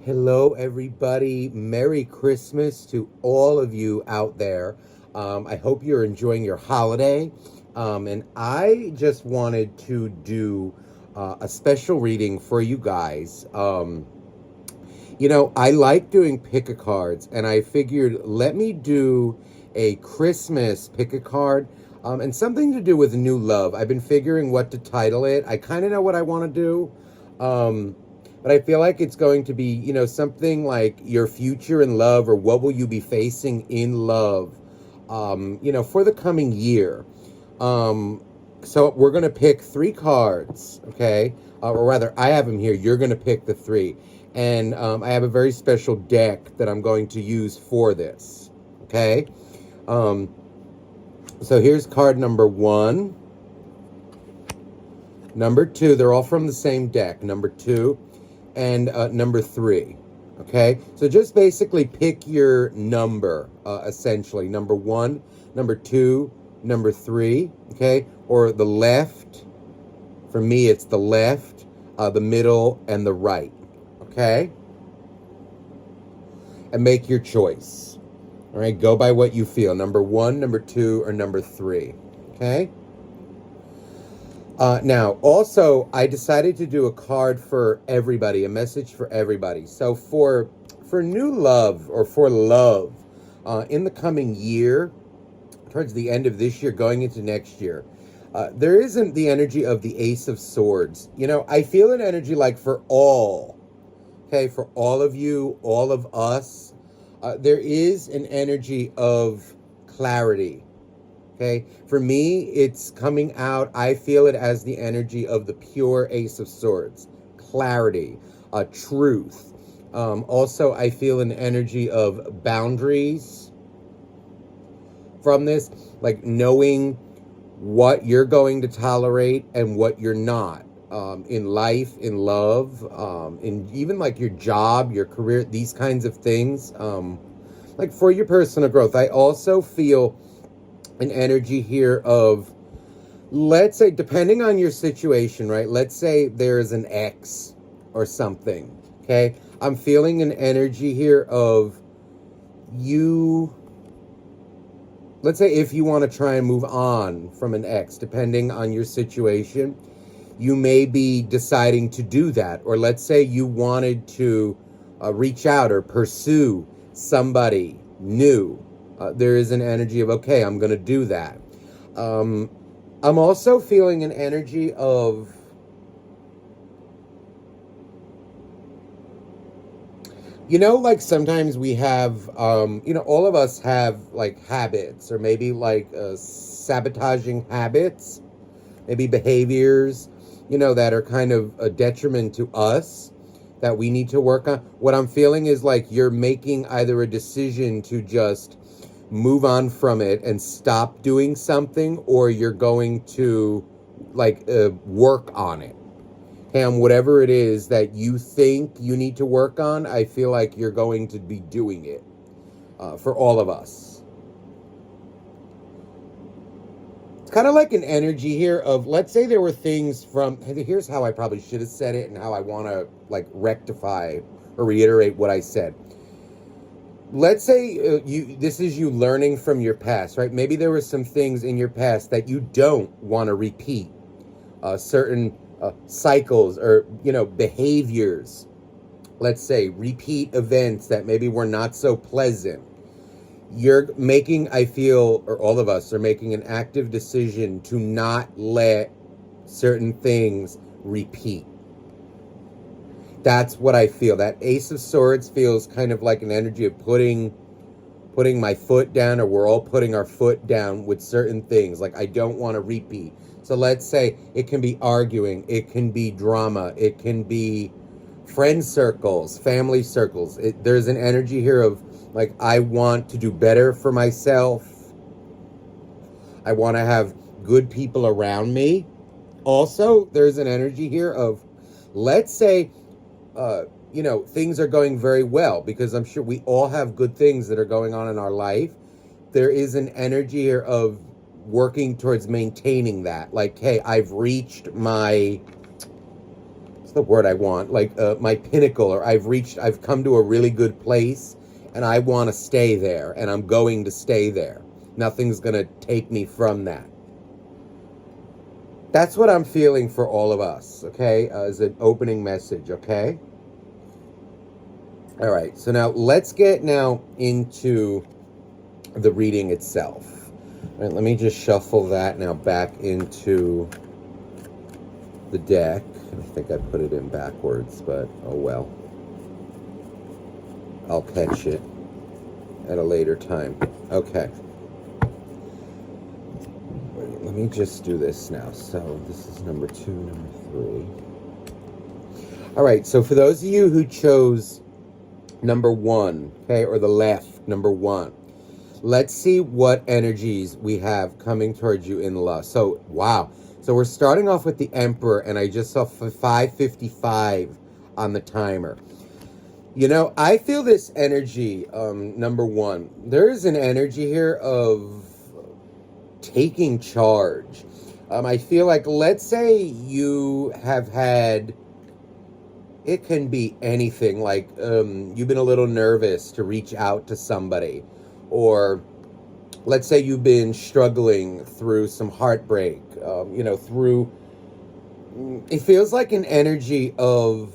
Hello, everybody. Merry Christmas to all of you out there. I hope you're enjoying your holiday. And I just wanted to do a special reading for you guys. I like doing pick a cards, and I figured let me do a Christmas pick a card and something to do with new love. I've been figuring what to title it. I kind of know what I want to do. But I feel like it's going to be, something like your future in love, or what will you be facing in love, for the coming year. So we're going to pick three cards, okay? Or rather, I have them here. You're going to pick the three. And I have a very special deck that I'm going to use for this, okay? So here's card number one. Number two, they're all from the same deck. Number two and number three. Okay, so just basically pick your number, essentially. Number one, number two, number three. Okay, or the left. For me, it's the left, the middle, and the right. Okay, and make your choice. All right, go by what you feel. Number one, number two, or number three. Okay. Now, also, I decided to do a card for everybody, a message for everybody. So for new love, or for love, in the coming year, towards the end of this year, going into next year, there isn't the energy of the Ace of Swords. I feel an energy like for all, okay, for all of you, all of us, there is an energy of clarity. Okay, for me, it's coming out. I feel it as the energy of the pure Ace of Swords, clarity, truth. Also, I feel an energy of boundaries from this, like knowing what you're going to tolerate and what you're not, in life, in love, in even like your job, your career, these kinds of things. Like for your personal growth, I also feel an energy here of, let's say, depending on your situation, right? Let's say there's an ex or something, okay? I'm feeling an energy here of you. Let's say if you want to try and move on from an ex, depending on your situation, you may be deciding to do that. Or let's say you wanted to reach out or pursue somebody new. There is an energy of, okay, I'm going to do that. I'm also feeling an energy of, like sometimes we have, all of us have like habits, or maybe like sabotaging habits, maybe behaviors, that are kind of a detriment to us that we need to work on. What I'm feeling is like you're making either a decision to just move on from it and stop doing something, or you're going to like work on it. And whatever it is that you think you need to work on, I feel like you're going to be doing it, for all of us. It's kind of like an energy here of, let's say there were things from, here's how I probably should have said it and how I want to like rectify or reiterate what I said. Let's say this is you learning from your past, right? Maybe there were some things in your past that you don't want to repeat, certain cycles or, behaviors. Let's say repeat events that maybe were not so pleasant. You're making, I feel, or all of us are making an active decision to not let certain things repeat. That's what I feel. That Ace of Swords feels kind of like an energy of putting my foot down, or we're all putting our foot down with certain things. Like, I don't want to repeat. So let's say it can be arguing, it can be drama, it can be friend circles, family circles. There's an energy here of like, I want to do better for myself. I want to have good people around me. Also, there's an energy here of, let's say, things are going very well, because I'm sure we all have good things that are going on in our life. There is an energy here of working towards maintaining that. Like, hey, I've reached my the word I want, like my pinnacle, or I've come to a really good place and I want to stay there and I'm going to stay there. Nothing's going to take me from that. That's what I'm feeling for all of us, okay, as an opening message, okay? All right, so now let's get now into the reading itself. All right, let me just shuffle that now back into the deck. I think I put it in backwards, but oh well. I'll catch it at a later time. Okay. Let me just do this now. So this is number 2, number 3. All right, so for those of you who chose number 1, okay, or the left, number 1, let's see what energies we have coming towards you in love. So, wow. So we're starting off with the Emperor, and I just saw 5:55 on the timer. You know, I feel this energy, number 1. There is an energy here of taking charge. I feel like, let's say you have had, it can be anything, like you've been a little nervous to reach out to somebody, or let's say you've been struggling through some heartbreak, through, it feels like an energy of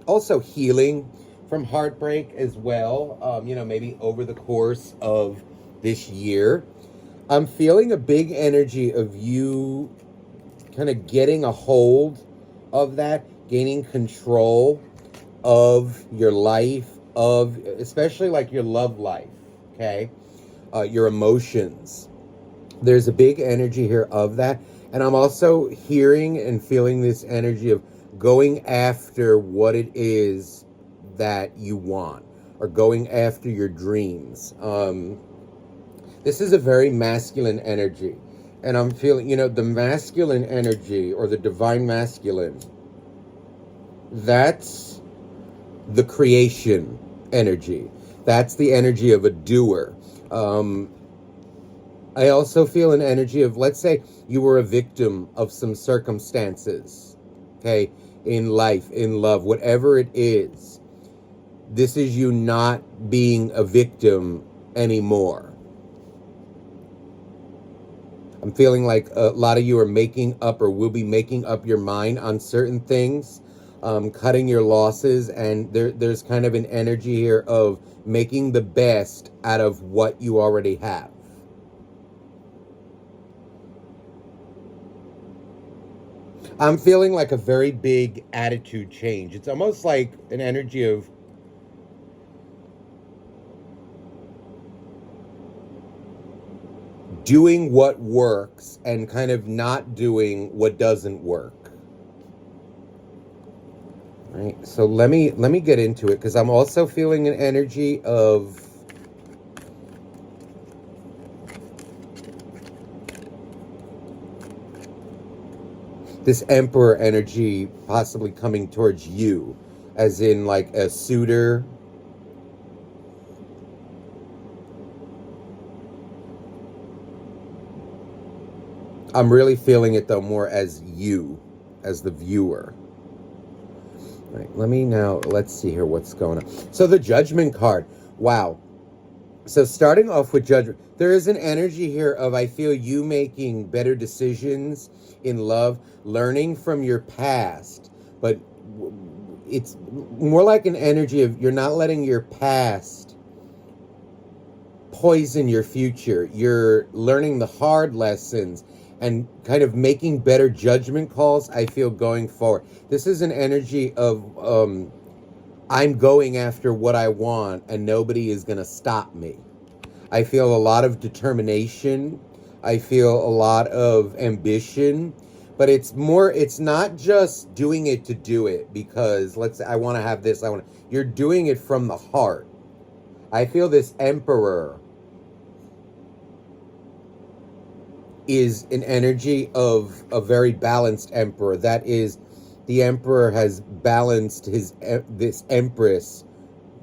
also healing from heartbreak as well, maybe over the course of this year. I'm feeling a big energy of you kind of getting a hold of that, gaining control of your life, of especially like your love life, okay? Your emotions. There's a big energy here of that. And I'm also hearing and feeling this energy of going after what it is that you want, or going after your dreams. This is a very masculine energy. And I'm feeling, the masculine energy, or the divine masculine, that's the creation energy. That's the energy of a doer. I also feel an energy of, let's say you were a victim of some circumstances, okay, in life, in love, whatever it is. This is you not being a victim anymore. I'm feeling like a lot of you are making up, or will be making up your mind on certain things, cutting your losses, and there's kind of an energy here of making the best out of what you already have. I'm feeling like a very big attitude change. It's almost like an energy of doing what works and kind of not doing what doesn't work. All right, so let me get into it, because I'm also feeling an energy of this Emperor energy possibly coming towards you, as in like a suitor. I'm really feeling it though more as you, as the viewer. All right, let's see here what's going on. So the Judgment card, wow. So starting off with Judgment, there is an energy here of, I feel you making better decisions in love, learning from your past, but it's more like an energy of you're not letting your past poison your future. You're learning the hard lessons and kind of making better judgment calls, I feel, going forward. This is an energy of I'm going after what I want and nobody is going to stop me. I feel a lot of determination. I feel a lot of ambition. But it's not just doing it to do it because, let's say, I want to have this. You're doing it from the heart. I feel this Emperor is an energy of a very balanced Emperor. That is, the Emperor has balanced this Empress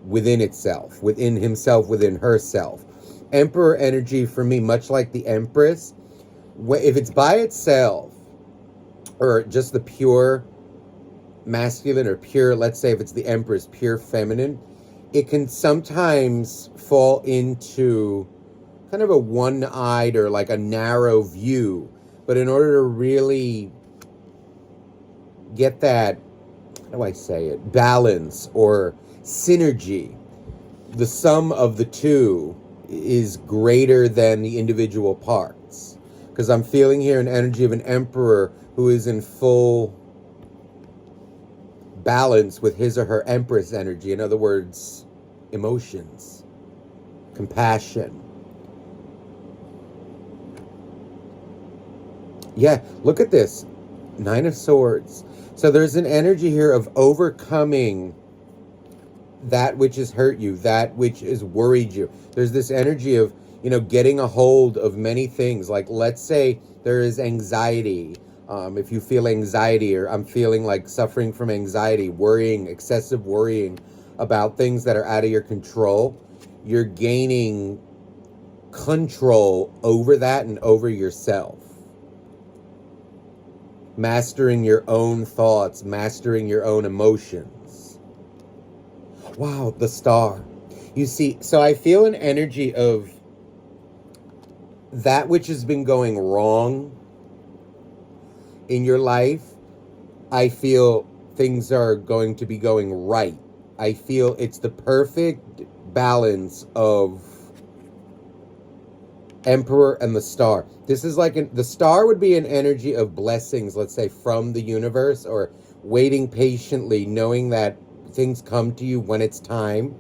within itself, within himself, within herself. Emperor energy for me, much like the Empress, if it's by itself, or just the pure masculine or pure, let's say if it's the Empress, pure feminine, it can sometimes fall into kind of a one-eyed or like a narrow view. But in order to really get that, how do I say it, balance or synergy, the sum of the two is greater than the individual parts. Because I'm feeling here an energy of an emperor who is in full balance with his or her empress energy. In other words, emotions, compassion. Yeah, look at this. Nine of Swords. So there's an energy here of overcoming that which has hurt you, that which has worried you. There's this energy of, getting a hold of many things. Like, let's say there is anxiety. If you feel anxiety, or I'm feeling like suffering from anxiety, worrying, excessive worrying about things that are out of your control, you're gaining control over that and over yourself. Mastering your own thoughts, mastering your own emotions. Wow, the Star. You see, so I feel an energy of that which has been going wrong in your life. I feel things are going to be going right. I feel it's the perfect balance of Emperor and the Star. This is like the Star would be an energy of blessings, let's say, from the universe, or waiting patiently, knowing that things come to you when it's time.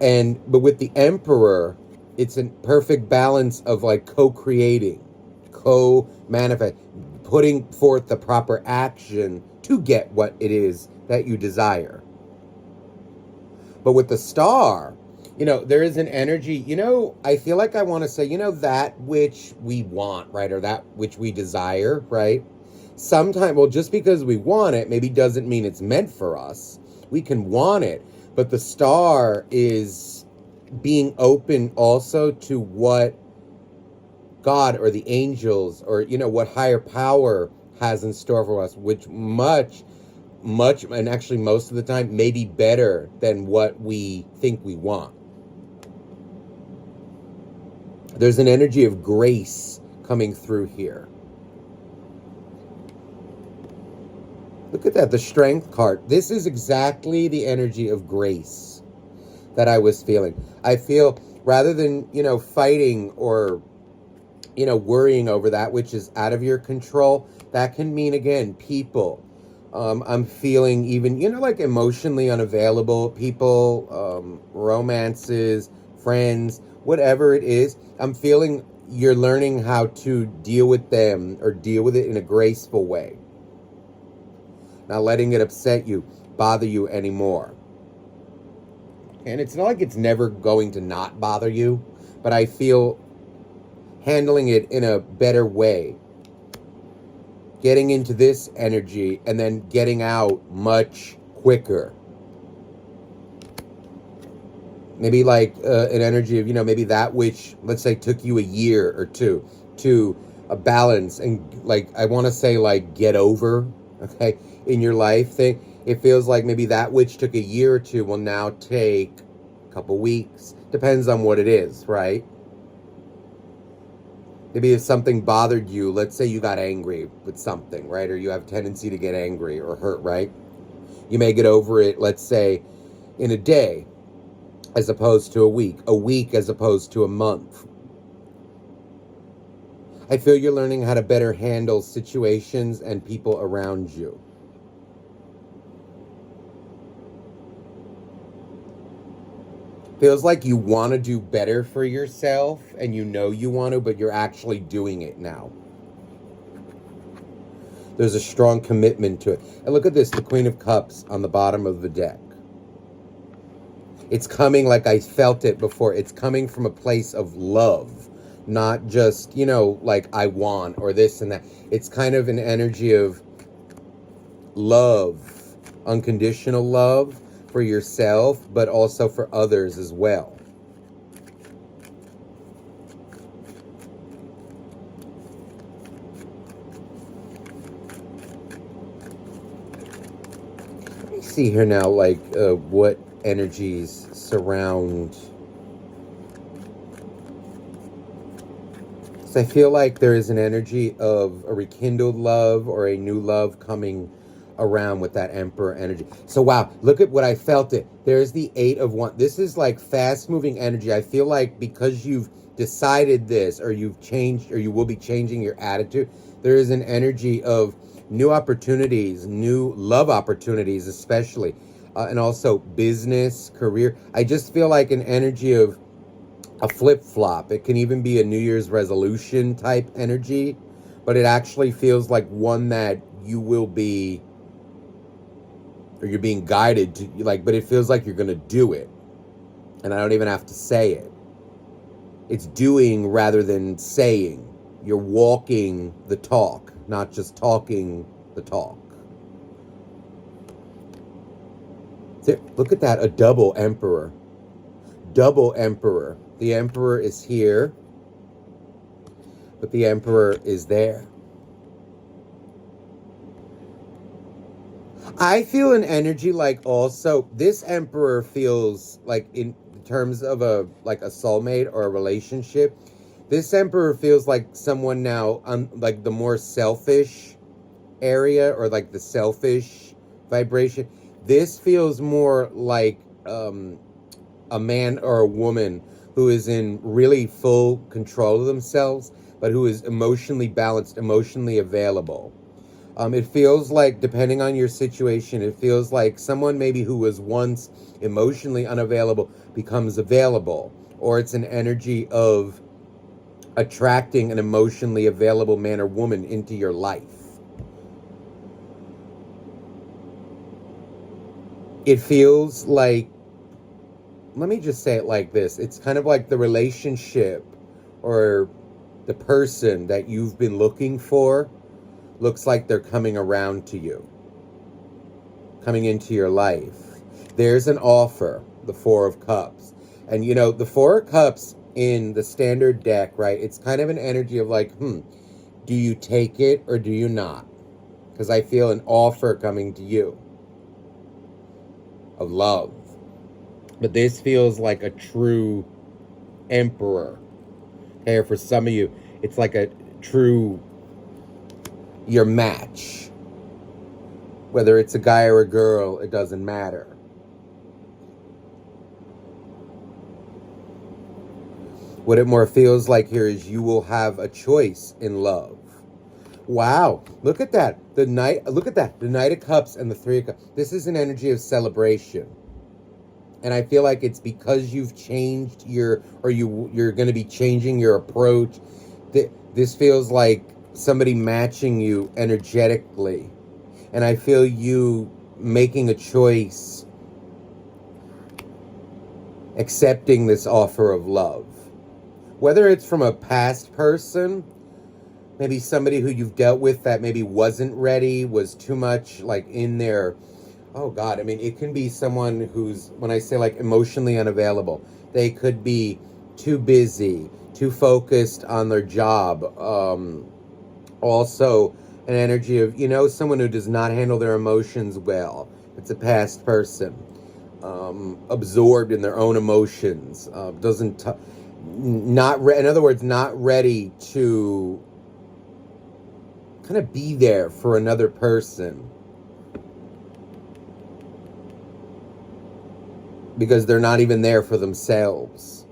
But with the Emperor, it's a perfect balance of like co-creating, co-manifest, putting forth the proper action to get what it is that you desire. But with the Star, there is an energy, I feel like I want to say, that which we want, right? Or that which we desire, right? Sometimes, well, just because we want it maybe doesn't mean it's meant for us. We can want it, but the Star is being open also to what God or the angels or, what higher power has in store for us, which much, and actually most of the time, may be better than what we think we want. There's an energy of grace coming through here. Look at that, the Strength card. This is exactly the energy of grace that I was feeling. I feel rather than, fighting or, worrying over that which is out of your control, that can mean, again, people. I'm feeling even, like emotionally unavailable people, romances, friends, whatever it is. I'm feeling you're learning how to deal with them or deal with it in a graceful way. Not letting it upset you, bother you anymore. And it's not like it's never going to not bother you, but I feel handling it in a better way. Getting into this energy and then getting out much quicker. Maybe like an energy of, maybe that which, let's say, took you a year or two to a balance and, like, I want to say, like, get over, okay, in your life thing. It feels like maybe that which took a year or two will now take a couple weeks. Depends on what it is, right? Maybe if something bothered you, let's say you got angry with something, right? Or you have a tendency to get angry or hurt, right? You may get over it, let's say, in a day, as opposed to a week as opposed to a month. I feel you're learning how to better handle situations and people around you. Feels like you want to do better for yourself, and you want to, but you're actually doing it now. There's a strong commitment to it. And look at this, the Queen of Cups on the bottom of the deck. It's coming like I felt it before. It's coming from a place of love, not just, like I want or this and that. It's kind of an energy of love, unconditional love for yourself, but also for others as well. see here now, like, what energies surround. So I feel like there is an energy of a rekindled love or a new love coming around with that Emperor energy. So wow, look at what I felt it. There's the Eight of Wands. This is like fast moving energy. I feel like because you've decided this, or you've changed, or you will be changing your attitude, there is an energy of new opportunities, new love opportunities, especially, and also business, career. I just feel like an energy of a flip-flop. It can even be a New Year's resolution type energy, but it actually feels like one that you will be, or you're being guided to, like, but it feels like you're going to do it. And I don't even have to say it. It's doing rather than saying. You're walking the talk, not just talking the talk. Look at that, a double Emperor. Double Emperor. The Emperor is here, but the Emperor is there. I feel an energy like also this Emperor feels like in terms of a soulmate or a relationship. This Emperor feels like someone now like the more selfish area, or like the selfish vibration. This feels more like a man or a woman who is in really full control of themselves, but who is emotionally balanced, emotionally available. It feels like, depending on your situation, it feels like someone maybe who was once emotionally unavailable becomes available, or it's an energy of attracting an emotionally available man or woman into your life. It feels like, let me just say it like this. It's kind of like the relationship or the person that you've been looking for looks like they're coming around to you, coming into your life. There's an offer, the Four of Cups. And you know, the Four of Cups in the standard deck, right? It's kind of an energy of like, do you take it or do you not? Because I feel an offer coming to you of love. But this feels like a true Emperor. Okay, or for some of you, it's like a true, your match. Whether it's a guy or a girl, it doesn't matter. What it more feels like here is you will have a choice in love. Wow, look at that. Look at that. The Knight of Cups and the Three of Cups. This is an energy of celebration. And I feel like it's because you've changed you're going to be changing your approach. This feels like somebody matching you energetically. And I feel you making a choice, accepting this offer of love. Whether it's from a past person, maybe somebody who you've dealt with that maybe wasn't ready, was too much like in their, oh God, I mean, it can be someone who's, when I say like emotionally unavailable, they could be too busy, too focused on their job. Also, an energy of, someone who does not handle their emotions well. It's a past person. Absorbed in their own emotions. In other words, not ready to kind of be there for another person. Because they're not even there for themselves.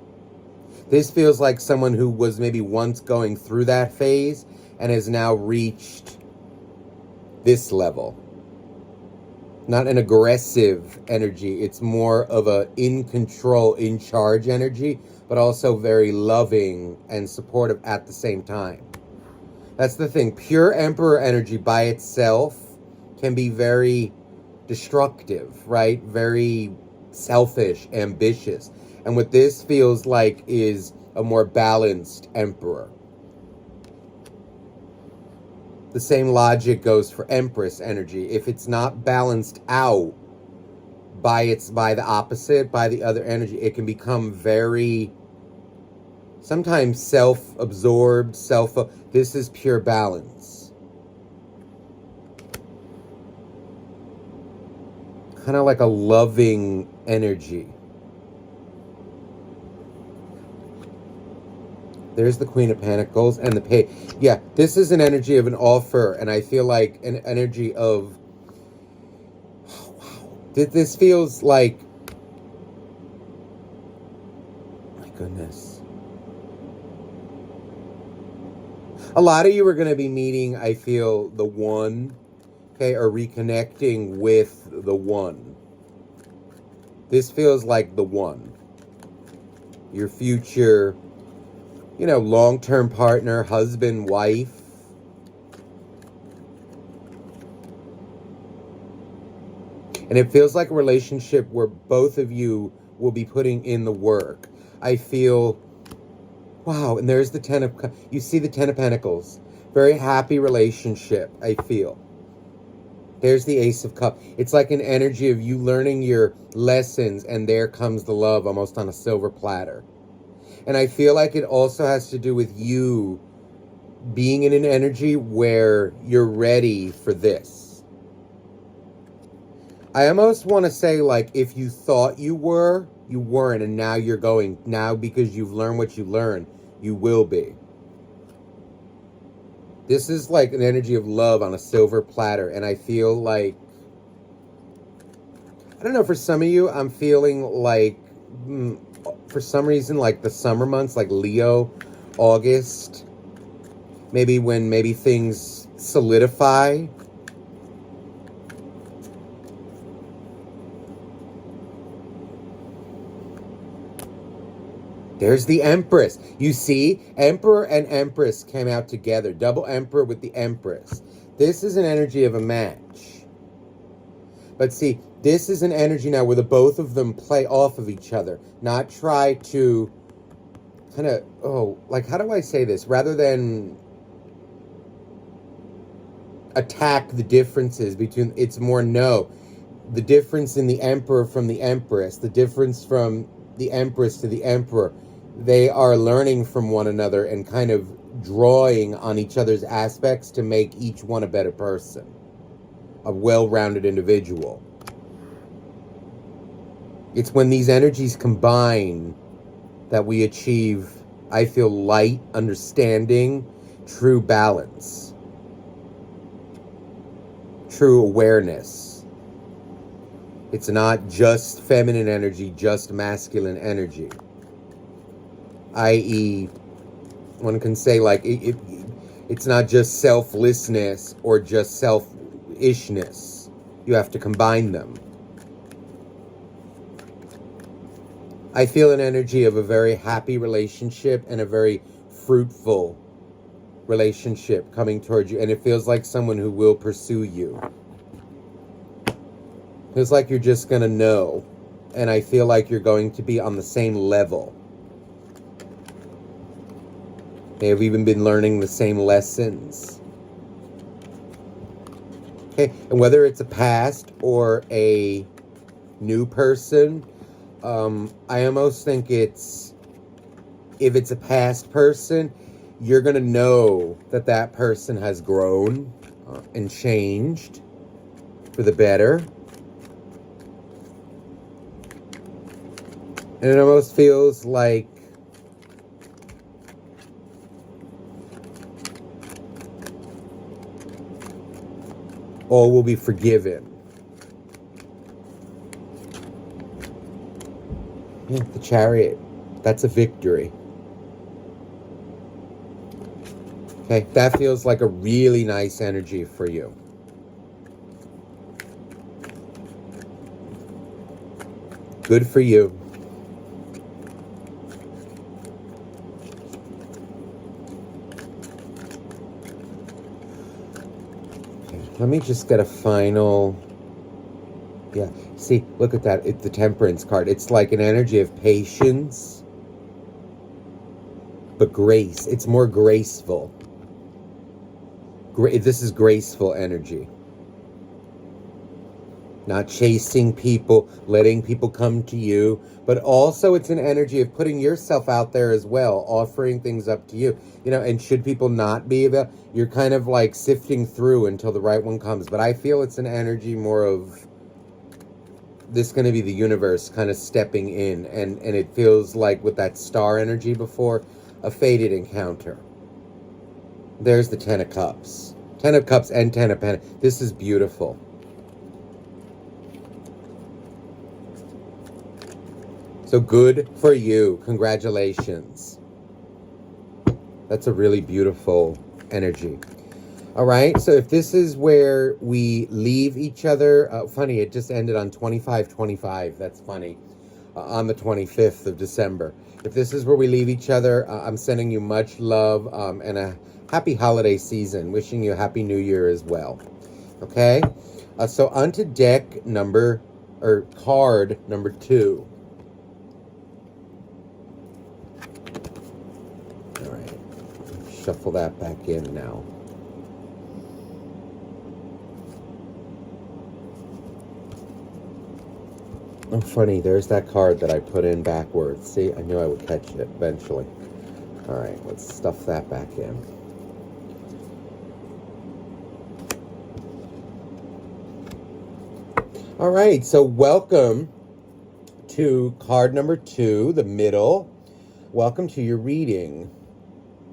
This feels like someone who was maybe once going through that phase and has now reached this level. Not an aggressive energy. It's more of a in control, in charge energy, but also very loving and supportive at the same time. That's the thing. Pure Emperor energy by itself can be very destructive, right? Very selfish, ambitious. And what this feels like is a more balanced Emperor. The same logic goes for Empress energy. If it's not balanced out by the opposite, by the other energy, it can become very, sometimes self-absorbed, this is pure balance. kind of like a loving energy. There's the Queen of Pentacles and the Page. Yeah, this is an energy of an offer, and I feel like an energy of, oh, wow. This feels like, my goodness. A lot of you are going to be meeting, I feel, the one, okay, or reconnecting with the one. This feels like the one. Your future, you know, long-term partner, husband, wife. And it feels like a relationship where both of you will be putting in the work. I feel, wow, and there's the Ten of, you see the Ten of Pentacles. Very happy relationship, I feel. There's the Ace of Cups. It's like an energy of you learning your lessons, and there comes the love almost on a silver platter. And I feel like it also has to do with you being in an energy where you're ready for this. I almost want to say, like, if you thought you were, you weren't, and now you're going. Now, because you've learned what you learned, you will be. This is like an energy of love on a silver platter, and I feel like, I don't know, for some of you, I'm feeling like, for some reason, like the summer months, like Leo, August, maybe when maybe things solidify. There's the Empress. You see, Emperor and Empress came out together. Double Emperor with the Empress. This is an energy of a match. But see, this is an energy now where the both of them play off of each other. Not try to kind of, oh, like, how do I say this? Rather than attack the differences between, it's more no. The difference in the Emperor from the Empress, the difference from the Empress to the Emperor, they are learning from one another and kind of drawing on each other's aspects to make each one a better person, a well-rounded individual. It's when these energies combine that we achieve, I feel, light, understanding, true balance, true awareness. It's not just feminine energy, just masculine energy. I.e., one can say, like, it's not just selflessness or just selfishness. You have to combine them. I feel an energy of a very happy relationship and a very fruitful relationship coming towards you. And it feels like someone who will pursue you. Feels like you're just going to know. And I feel like you're going to be on the same level. They have even been learning the same lessons. Okay, and whether it's a past or a new person, I almost think it's, if it's a past person, you're going to know that that person has grown and changed for the better. And it almost feels like all will be forgiven. Yeah, the Chariot. That's a victory. Okay, that feels like a really nice energy for you. Good for you. Let me just get a final, yeah, see, look at that, it's the Temperance card. It's like an energy of patience, but grace. It's more graceful. This is graceful energy. Not chasing people, letting people come to you, but also it's an energy of putting yourself out there as well, offering things up to you. You know, and should people not be available, you're kind of like sifting through until the right one comes. But I feel it's an energy more of this going to be the universe kind of stepping in, and it feels like with that star energy before, a fated encounter. There's the Ten of Cups. Ten of Cups and Ten of Pentacles. This is beautiful. So good for you. Congratulations. That's a really beautiful energy. All right, so if this is where we leave each other, funny, it just ended on 25/25. That's funny. On the 25th of December. If this is where we leave each other, I'm sending you much love and a happy holiday season. Wishing you a happy new year as well. Okay? So on to deck number, or card number 2. All right. Shuffle that back in now. Oh, funny, there's that card that I put in backwards. See, I knew I would catch it eventually. All right, let's stuff that back in. All right, so welcome to card number 2, the middle. Welcome to your reading.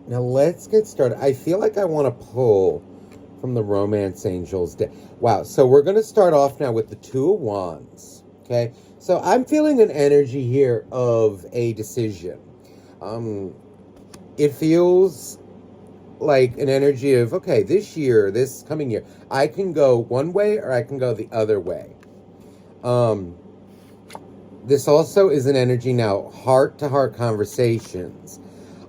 Now let's get started. I feel like I want to pull from the Romance Angels deck. Wow, so we're going to start off now with the Two of Wands. Okay, so I'm feeling an energy here of a decision. It feels like an energy of, okay, this coming year, I can go one way or I can go the other way. This also is an energy now, heart-to-heart conversations.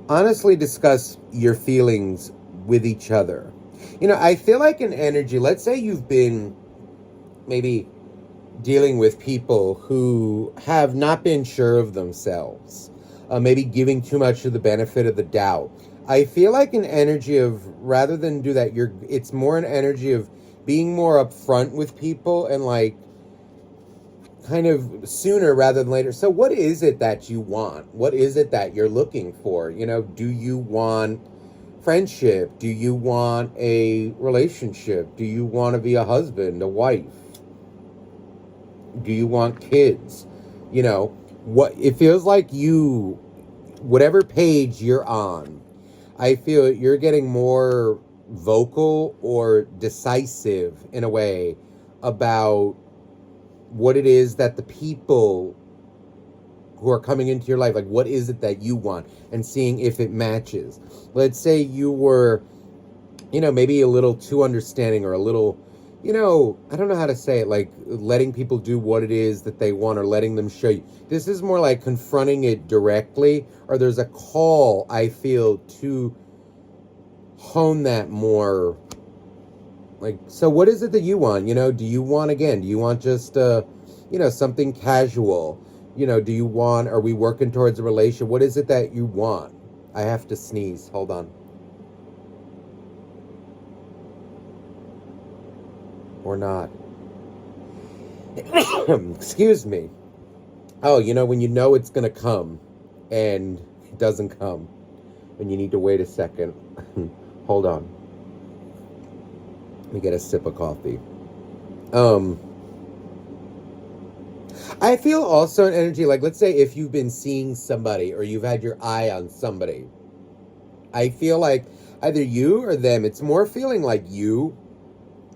Honestly discuss your feelings with each other. You know, I feel like an energy, let's say you've been maybe dealing with people who have not been sure of themselves, maybe giving too much of the benefit of the doubt. I feel like an energy of, rather than do that, it's more an energy of being more upfront with people and like kind of sooner rather than later. So what is it that you want? What is it that you're looking for? You know, do you want friendship? Do you want a relationship? Do you want to be a husband, a wife? Do you want kids? You know, what it feels like you, whatever page you're on, I feel you're getting more vocal or decisive in a way about what it is that the people who are coming into your life, like what is it that you want, and seeing if it matches. Let's say you were, you know, maybe a little too understanding or a little, you know, I don't know how to say it, like letting people do what it is that they want or letting them show you. This is more like confronting it directly, or there's a call, I feel, to hone that more. Like, so what is it that you want? You know, do you want just, you know, something casual? You know, do you want, are we working towards a relation? What is it that you want? I have to sneeze. Hold on. Or not. Excuse me. Oh, you know, when you know it's going to come and it doesn't come, and you need to wait a second. Hold on. Let me get a sip of coffee. I feel also an energy, like, let's say if you've been seeing somebody or you've had your eye on somebody, I feel like either you or them, it's more feeling like you.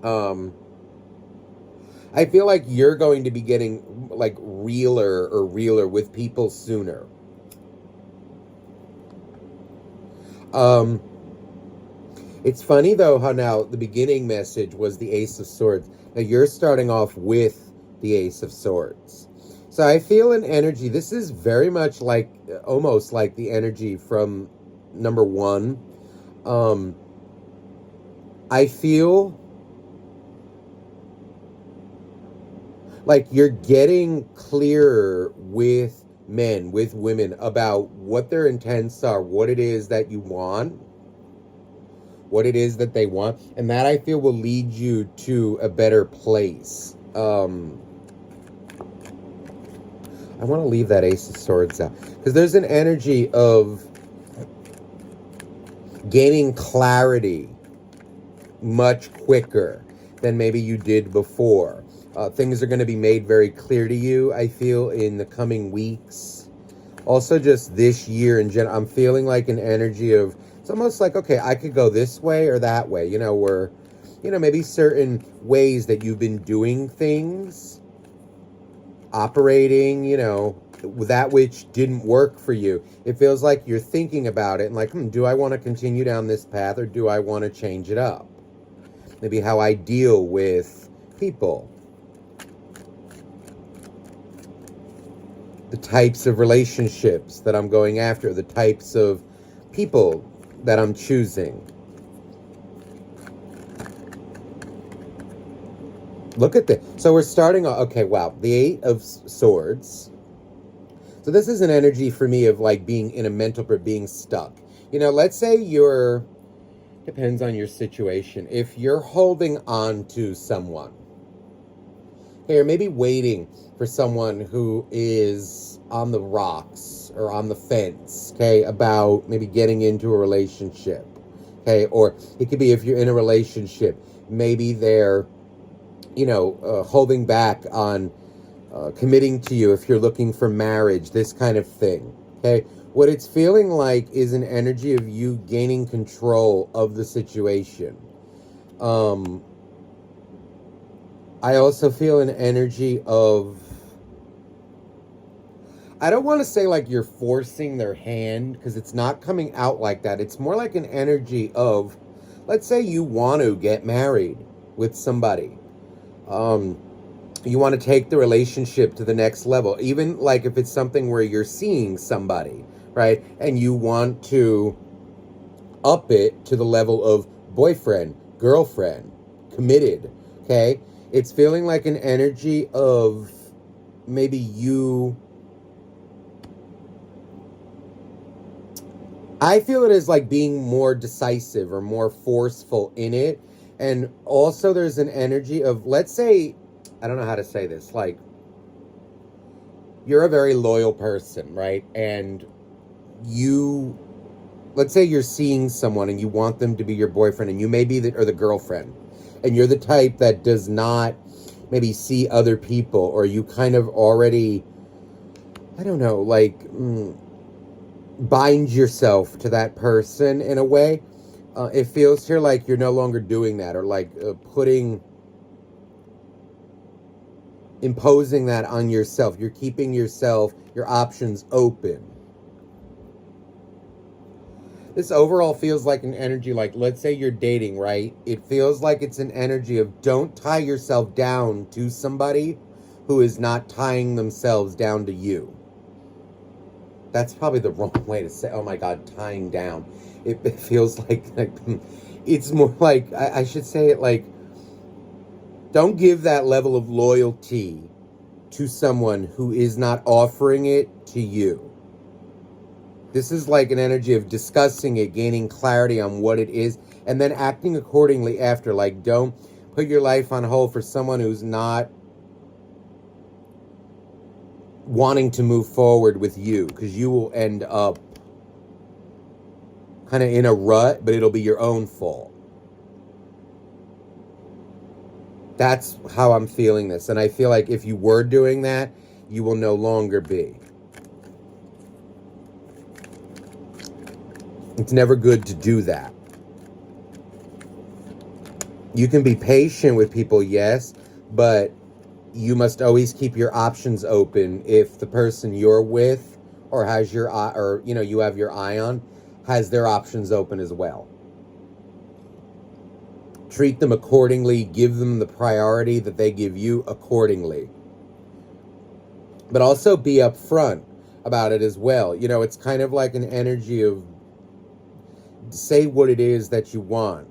I feel like you're going to be getting like realer with people sooner. It's funny though how now the beginning message was the Ace of Swords. Now you're starting off with the Ace of Swords. So I feel an energy. This is very much like, almost like the energy from number 1. I feel like you're getting clearer with men, with women, about what their intents are, what it is that you want, what it is that they want, and that I feel will lead you to a better place. I want to leave that Ace of Swords out, because there's an energy of gaining clarity much quicker than maybe you did before. Things are going to be made very clear to you, I feel, in the coming weeks. Also, just this year in general, I'm feeling like an energy of, it's almost like, okay, I could go this way or that way, where, maybe certain ways that you've been doing things, operating, that which didn't work for you. It feels like you're thinking about it and like, do I want to continue down this path or do I want to change it up? Maybe how I deal with people. The types of relationships that I'm going after, the types of people that I'm choosing. Look at this. So we're starting off, okay, wow, the Eight of Swords. So this is an energy for me of like being in a mental, being stuck. Let's say depends on your situation. If you're holding on to someone, or maybe waiting for someone who is on the rocks or on the fence, okay, about maybe getting into a relationship, okay, or it could be if you're in a relationship, maybe they're, holding back on committing to you if you're looking for marriage, this kind of thing, okay? What it's feeling like is an energy of you gaining control of the situation. I also feel an energy of, I don't want to say like you're forcing their hand, because it's not coming out like that. It's more like an energy of, let's say you want to get married with somebody. You want to take the relationship to the next level. Even like if it's something where you're seeing somebody, right? And you want to up it to the level of boyfriend, girlfriend, committed, okay? It's feeling like an energy of maybe you, I feel it as like being more decisive or more forceful in it. And also there's an energy of, let's say, I don't know how to say this, like, you're a very loyal person, right? And let's say you're seeing someone and you want them to be your boyfriend, and you may be or the girlfriend, and you're the type that does not maybe see other people, or you kind of already, I don't know, like, bind yourself to that person in a way. It feels here like you're no longer doing that, or like imposing that on yourself. You're keeping your options open. This overall feels like an energy, like, let's say you're dating, right? It feels like it's an energy of, don't tie yourself down to somebody who is not tying themselves down to you. That's probably the wrong way to say, oh my God, tying down. It feels like it's more like, I should say it like, don't give that level of loyalty to someone who is not offering it to you. This is like an energy of discussing it, gaining clarity on what it is, and then acting accordingly after. Like, don't put your life on hold for someone who's not wanting to move forward with you, because you will end up kind of in a rut, but it'll be your own fault. That's how I'm feeling this. And I feel like if you were doing that, you will no longer be. It's never good to do that. You can be patient with people, yes, but you must always keep your options open if the person you're with or has your eye, or you have your eye on, has their options open as well. Treat them accordingly, give them the priority that they give you accordingly. But also be upfront about it as well. It's kind of like an energy of, say what it is that you want.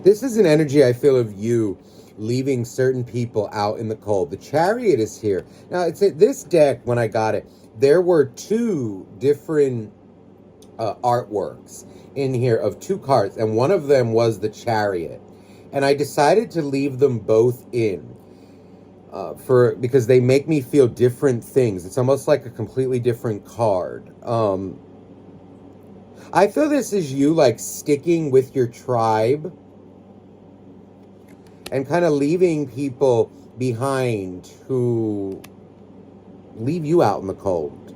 This is an energy I feel of you leaving certain people out in the cold. The Chariot is here. Now, it's this deck, when I got it, there were two different artworks in here of two cards, and one of them was the Chariot. And I decided to leave them both in because they make me feel different things. It's almost like a completely different card. I feel this is you like sticking with your tribe and kind of leaving people behind who leave you out in the cold.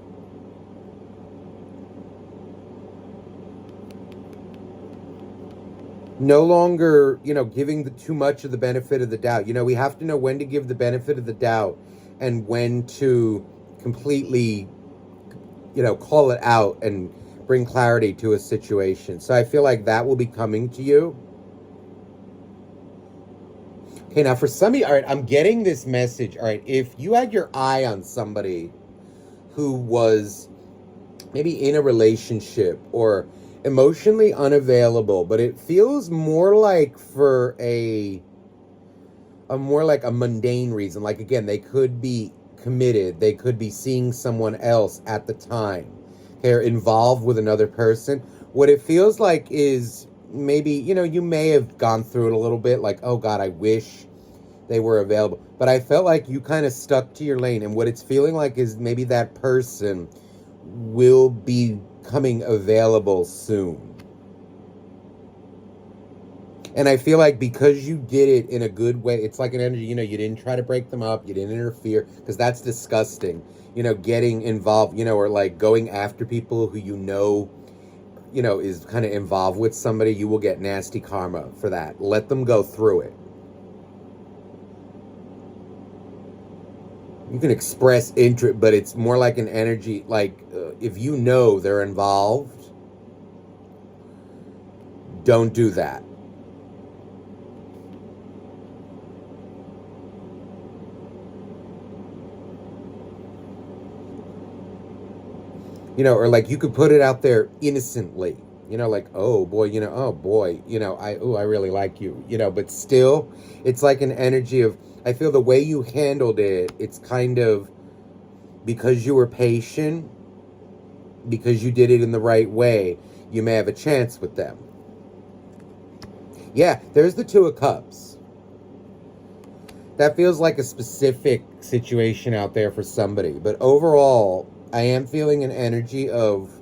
No longer, giving too much of the benefit of the doubt. We have to know when to give the benefit of the doubt and when to completely, call it out and bring clarity to a situation. So I feel like that will be coming to you. Okay, now for some of you, all right, I'm getting this message. All right, if you had your eye on somebody who was maybe in a relationship or emotionally unavailable, but it feels more like for a more like a mundane reason. Like, again, they could be committed, they could be seeing someone else at the time, they're involved with another person. What it feels like is maybe, you may have gone through it a little bit, like, oh God, I wish they were available. But I felt like you kind of stuck to your lane, and what it's feeling like is maybe that person will be coming available soon. And I feel like because you did it in a good way, it's like an energy, you didn't try to break them up, you didn't interfere, because that's disgusting. Getting involved, or like going after people who is kind of involved with somebody, you will get nasty karma for that. Let them go through it. You can express interest, but it's more like an energy, like if they're involved, don't do that. Or like you could put it out there innocently, like, oh boy, I really like you, but still, it's like an energy of, I feel the way you handled it, it's kind of because you were patient, because you did it in the right way, you may have a chance with them. Yeah, there's the Two of Cups. That feels like a specific situation out there for somebody, but overall, I am feeling an energy of,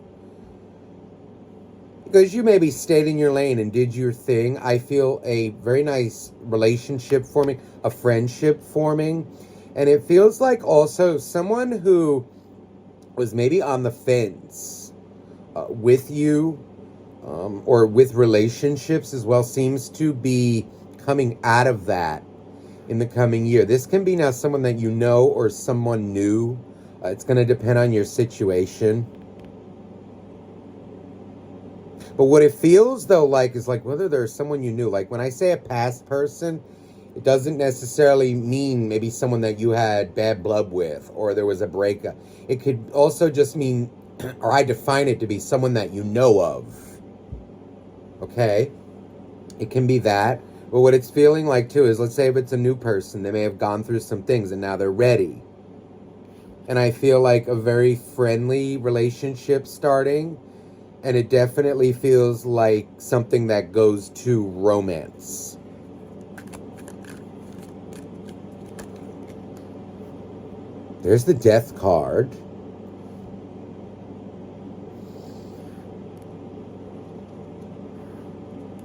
because you maybe stayed in your lane and did your thing, I feel a very nice relationship forming, a friendship forming. And it feels like also someone who was maybe on the fence with you or with relationships as well seems to be coming out of that in the coming year. This can be now someone that you know or someone new. It's going to depend on your situation. But what it feels, though, like, is like whether there's someone you knew. Like, when I say a past person, it doesn't necessarily mean maybe someone that you had bad blood with or there was a breakup. It could also just mean, or I define it to be someone that you know of. Okay? It can be that. But what it's feeling like, too, is let's say if it's a new person, they may have gone through some things and now they're ready. And I feel like a very friendly relationship starting. And it definitely feels like something that goes to romance. There's the Death card.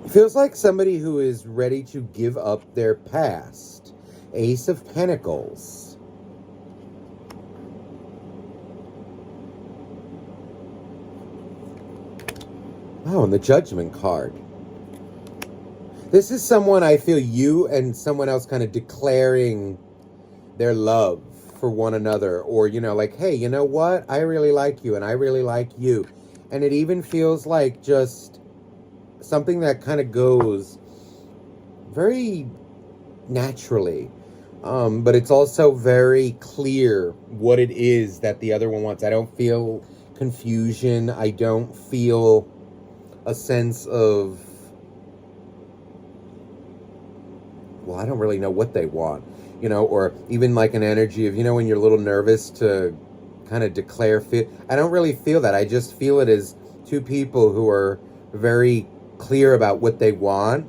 It feels like somebody who is ready to give up their past. Ace of Pentacles. Oh, and the Judgment card. This is someone I feel you and someone else kind of declaring their love for one another. Or, like, hey, you know what? I really like you and I really like you. And it even feels like just something that kind of goes very naturally. But it's also very clear what it is that the other one wants. I don't feel confusion. I don't feel a sense of, well, I don't really know what they want, or even like an energy of, when you're a little nervous to kind of declare I don't really feel that. I just feel it as two people who are very clear about what they want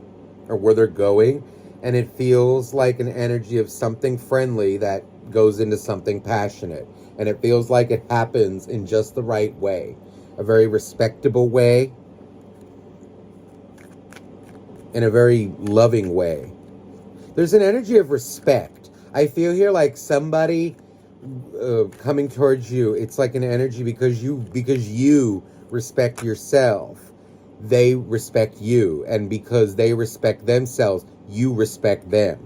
or where they're going. And it feels like an energy of something friendly that goes into something passionate. And it feels like it happens in just the right way, a very respectable way. in a very loving way. There's an energy of respect. I feel here like somebody coming towards you. It's like an energy because you respect yourself. They respect you, and because they respect themselves, you respect them.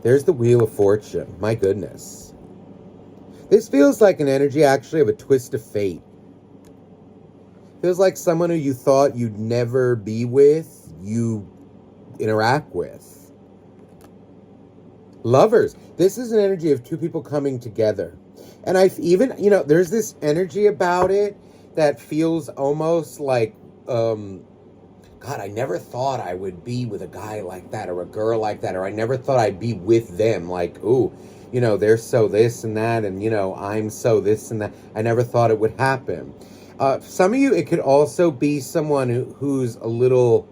There's the Wheel of Fortune. My goodness. This feels like an energy actually of a twist of fate. Feels like someone who you thought you'd never be with, you interact with. Lovers. This is an energy of two people coming together. And I've even, there's this energy about it that feels almost like, God, I never thought I would be with a guy like that or a girl like that, or I never thought I'd be with them. Like, ooh, they're so this and that, and, I'm so this and that. I never thought it would happen. Some of you, it could also be someone who's a little,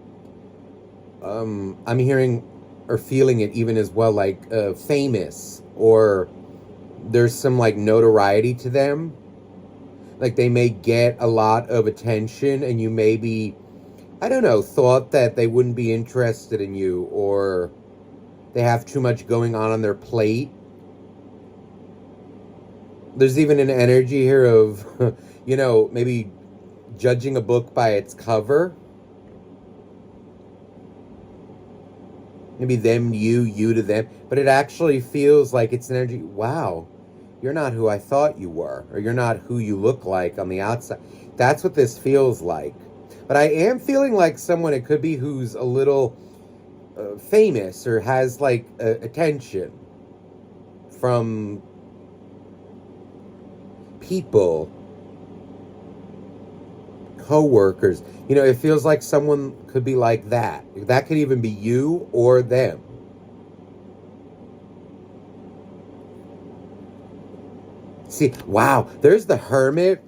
I'm hearing or feeling it even as well, like famous, or there's some like notoriety to them. Like they may get a lot of attention and you maybe, I don't know, thought that they wouldn't be interested in you, or they have too much going on their plate. There's even an energy here of, maybe judging a book by its cover. Maybe them, you to them. But it actually feels like it's an energy, wow, you're not who I thought you were, or you're not who you look like on the outside. That's what this feels like. But I am feeling like someone, it could be who's a little famous or has like attention from people, co-workers. It feels like someone could be like that. That could even be you or them. See, wow, there's the Hermit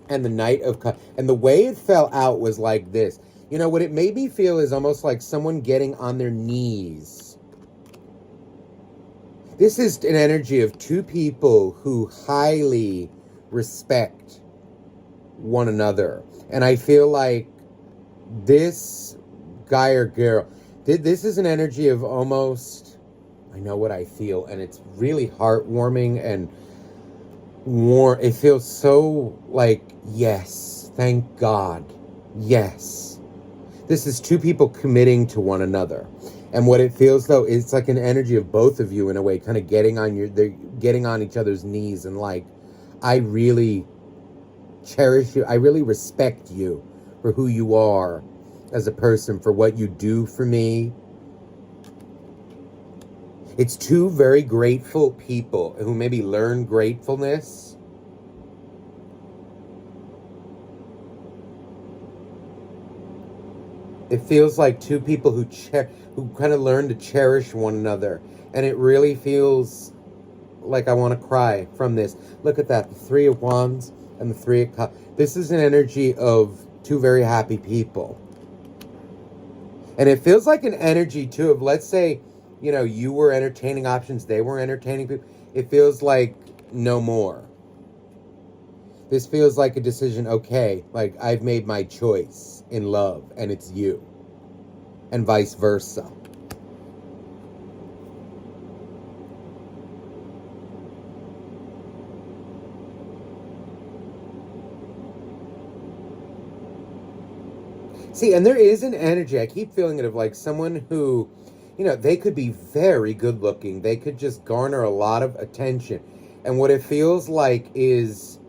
and the Knight of Cups. And the way it fell out was like this. What it made me feel is almost like someone getting on their knees. This is an energy of two people who highly respect one another. And I feel like this guy or girl, this is an energy of almost, I know what I feel, and it's really heartwarming and warm. It feels so like, yes, thank God, yes. This is two people committing to one another. And what it feels though, it's like an energy of both of you in a way, kind of they're getting on each other's knees and like, I really cherish you. I really respect you for who you are as a person, for what you do for me. It's two very grateful people who maybe learn gratefulness. It feels like two people who kind of learn to cherish one another. And it really feels like I want to cry from this. Look at that, the Three of Wands and the Three of Cups. This is an energy of two very happy people. And it feels like an energy too of, let's say, you were entertaining options, they were entertaining people. It feels like no more. This feels like a decision, okay, like I've made my choice in love and it's you. And vice versa. See, and there is an energy, I keep feeling it, of like someone who, they could be very good looking. They could just garner a lot of attention. And what it feels like is,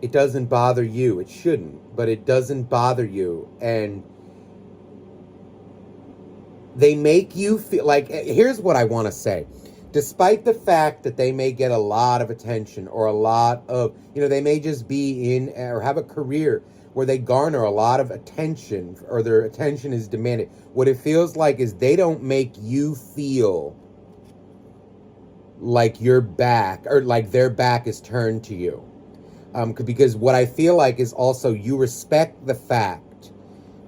it doesn't bother you. It shouldn't, but it doesn't bother you. And they make you feel like, here's what I want to say. Despite the fact that they may get a lot of attention or a lot of, they may just be in or have a career where they garner a lot of attention, or their attention is demanded. What it feels like is they don't make you feel like your back, or like their back is turned to you. Because what I feel like is also you respect the fact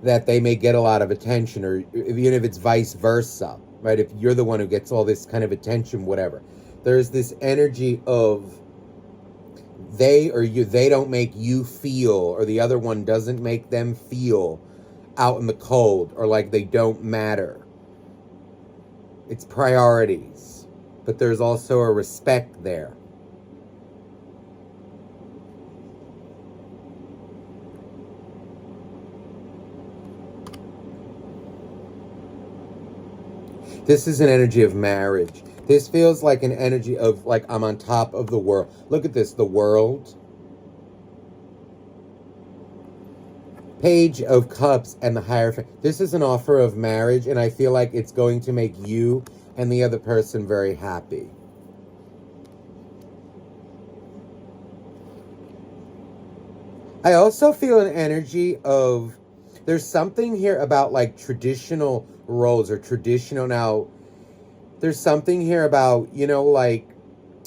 that they may get a lot of attention, or even if it's vice versa, right? If you're the one who gets all this kind of attention, whatever. There's this energy of they don't make you feel, or the other one doesn't make them feel out in the cold or like they don't matter. It's priorities, but there's also a respect there. This is an energy of marriage. This feels like an energy of like I'm on top of the world. Look at this, the world. Page of Cups and the Hierophant. This is an offer of marriage, and I feel like it's going to make you and the other person very happy. I also feel an energy of, there's something here about like traditional roles or traditional, now there's something here about, you know, like,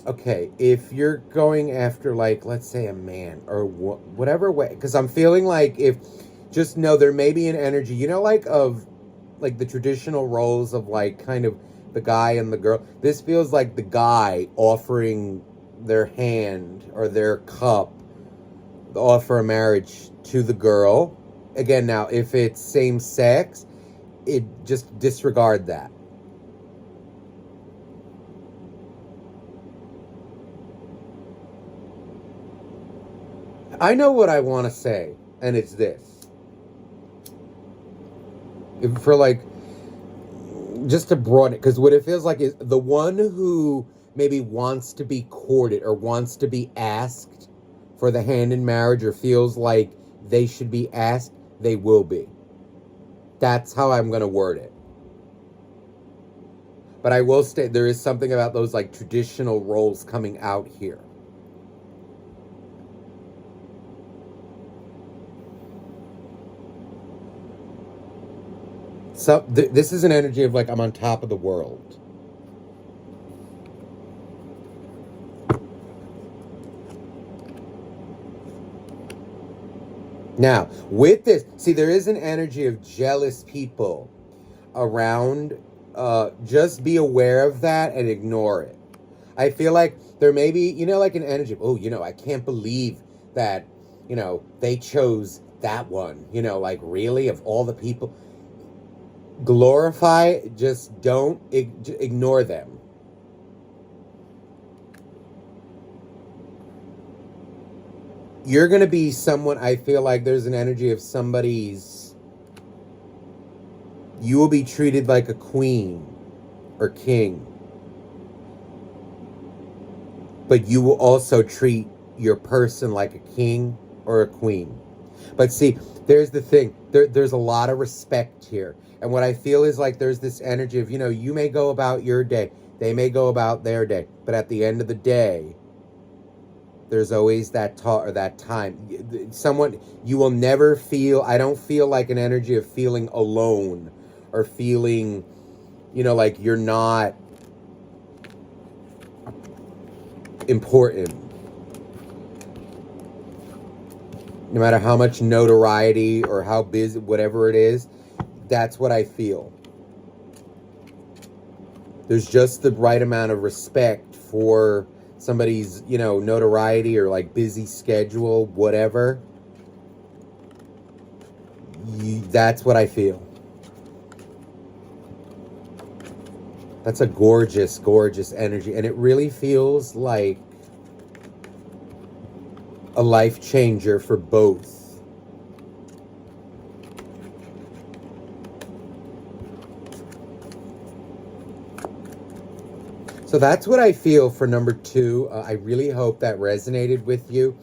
okay, if you're going after like, let's say a man or whatever way, because I'm feeling like if, just know there may be an energy, you know, like of like the traditional roles of like kind of the guy and the girl. This feels like the guy offering their hand or their cup, the offer of marriage to the girl. Again, now, if it's same sex, it just disregard that. I know what I want to say, and it's this. For like, just to broaden it, because what it feels like is the one who maybe wants to be courted or wants to be asked for the hand in marriage or feels like they should be asked, they will be. That's how I'm going to word it. But I will state there is something about those like traditional roles coming out here. So this is an energy of like I'm on top of the world. Now, with this, see, there is an energy of jealous people around. Just be aware of that and ignore it. I feel like there may be, you know, like an energy of, oh, you know, I can't believe that, you know, they chose that one. You know, like really, of all the people. Glorify, just don't ignore them. You're going to be someone, I feel like there's an energy of somebody's, you will be treated like a queen or king. But you will also treat your person like a king or a queen. But see, there's the thing. There's a lot of respect here. And what I feel is like there's this energy of, you know, you may go about your day. They may go about their day. But at the end of the day, there's always that talk or that time. Someone, you will never feel, I don't feel like an energy of feeling alone or feeling, you know, like you're not important. No matter how much notoriety or how busy, whatever it is, that's what I feel. There's just the right amount of respect for somebody's, you know, notoriety or like busy schedule, whatever. That's what I feel. That's a gorgeous, gorgeous energy. And it really feels like a life changer for both. So that's what I feel for number 2. I really hope that resonated with you.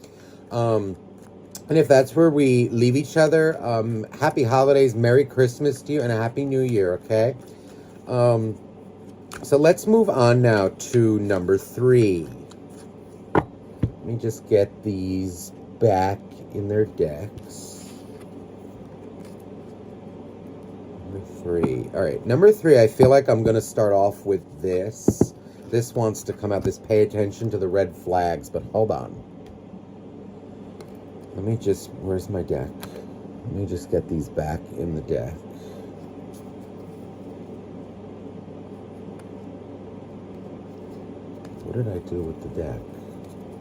And if that's where we leave each other, happy holidays, Merry Christmas to you, and a Happy New Year, okay? So let's move on now to number 3. Let me just get these back in their decks. Number 3. All right, number 3, I feel like I'm going to start off with this. This wants to come out, this pay attention to the red flags, but hold on. Let me just, where's my deck? Let me just get these back in the deck. What did I do with the deck?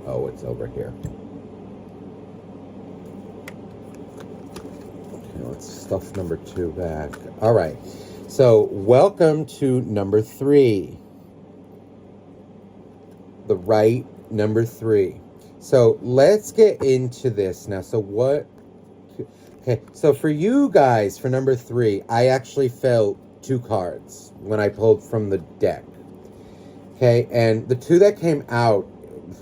Oh, it's over here. Okay, let's stuff number 2 back. All right. So, welcome to number 3. The right number 3. So, let's get into this now. So, what... Okay, so for you guys, for number 3, I actually felt 2 cards when I pulled from the deck. Okay, and the 2 that came out,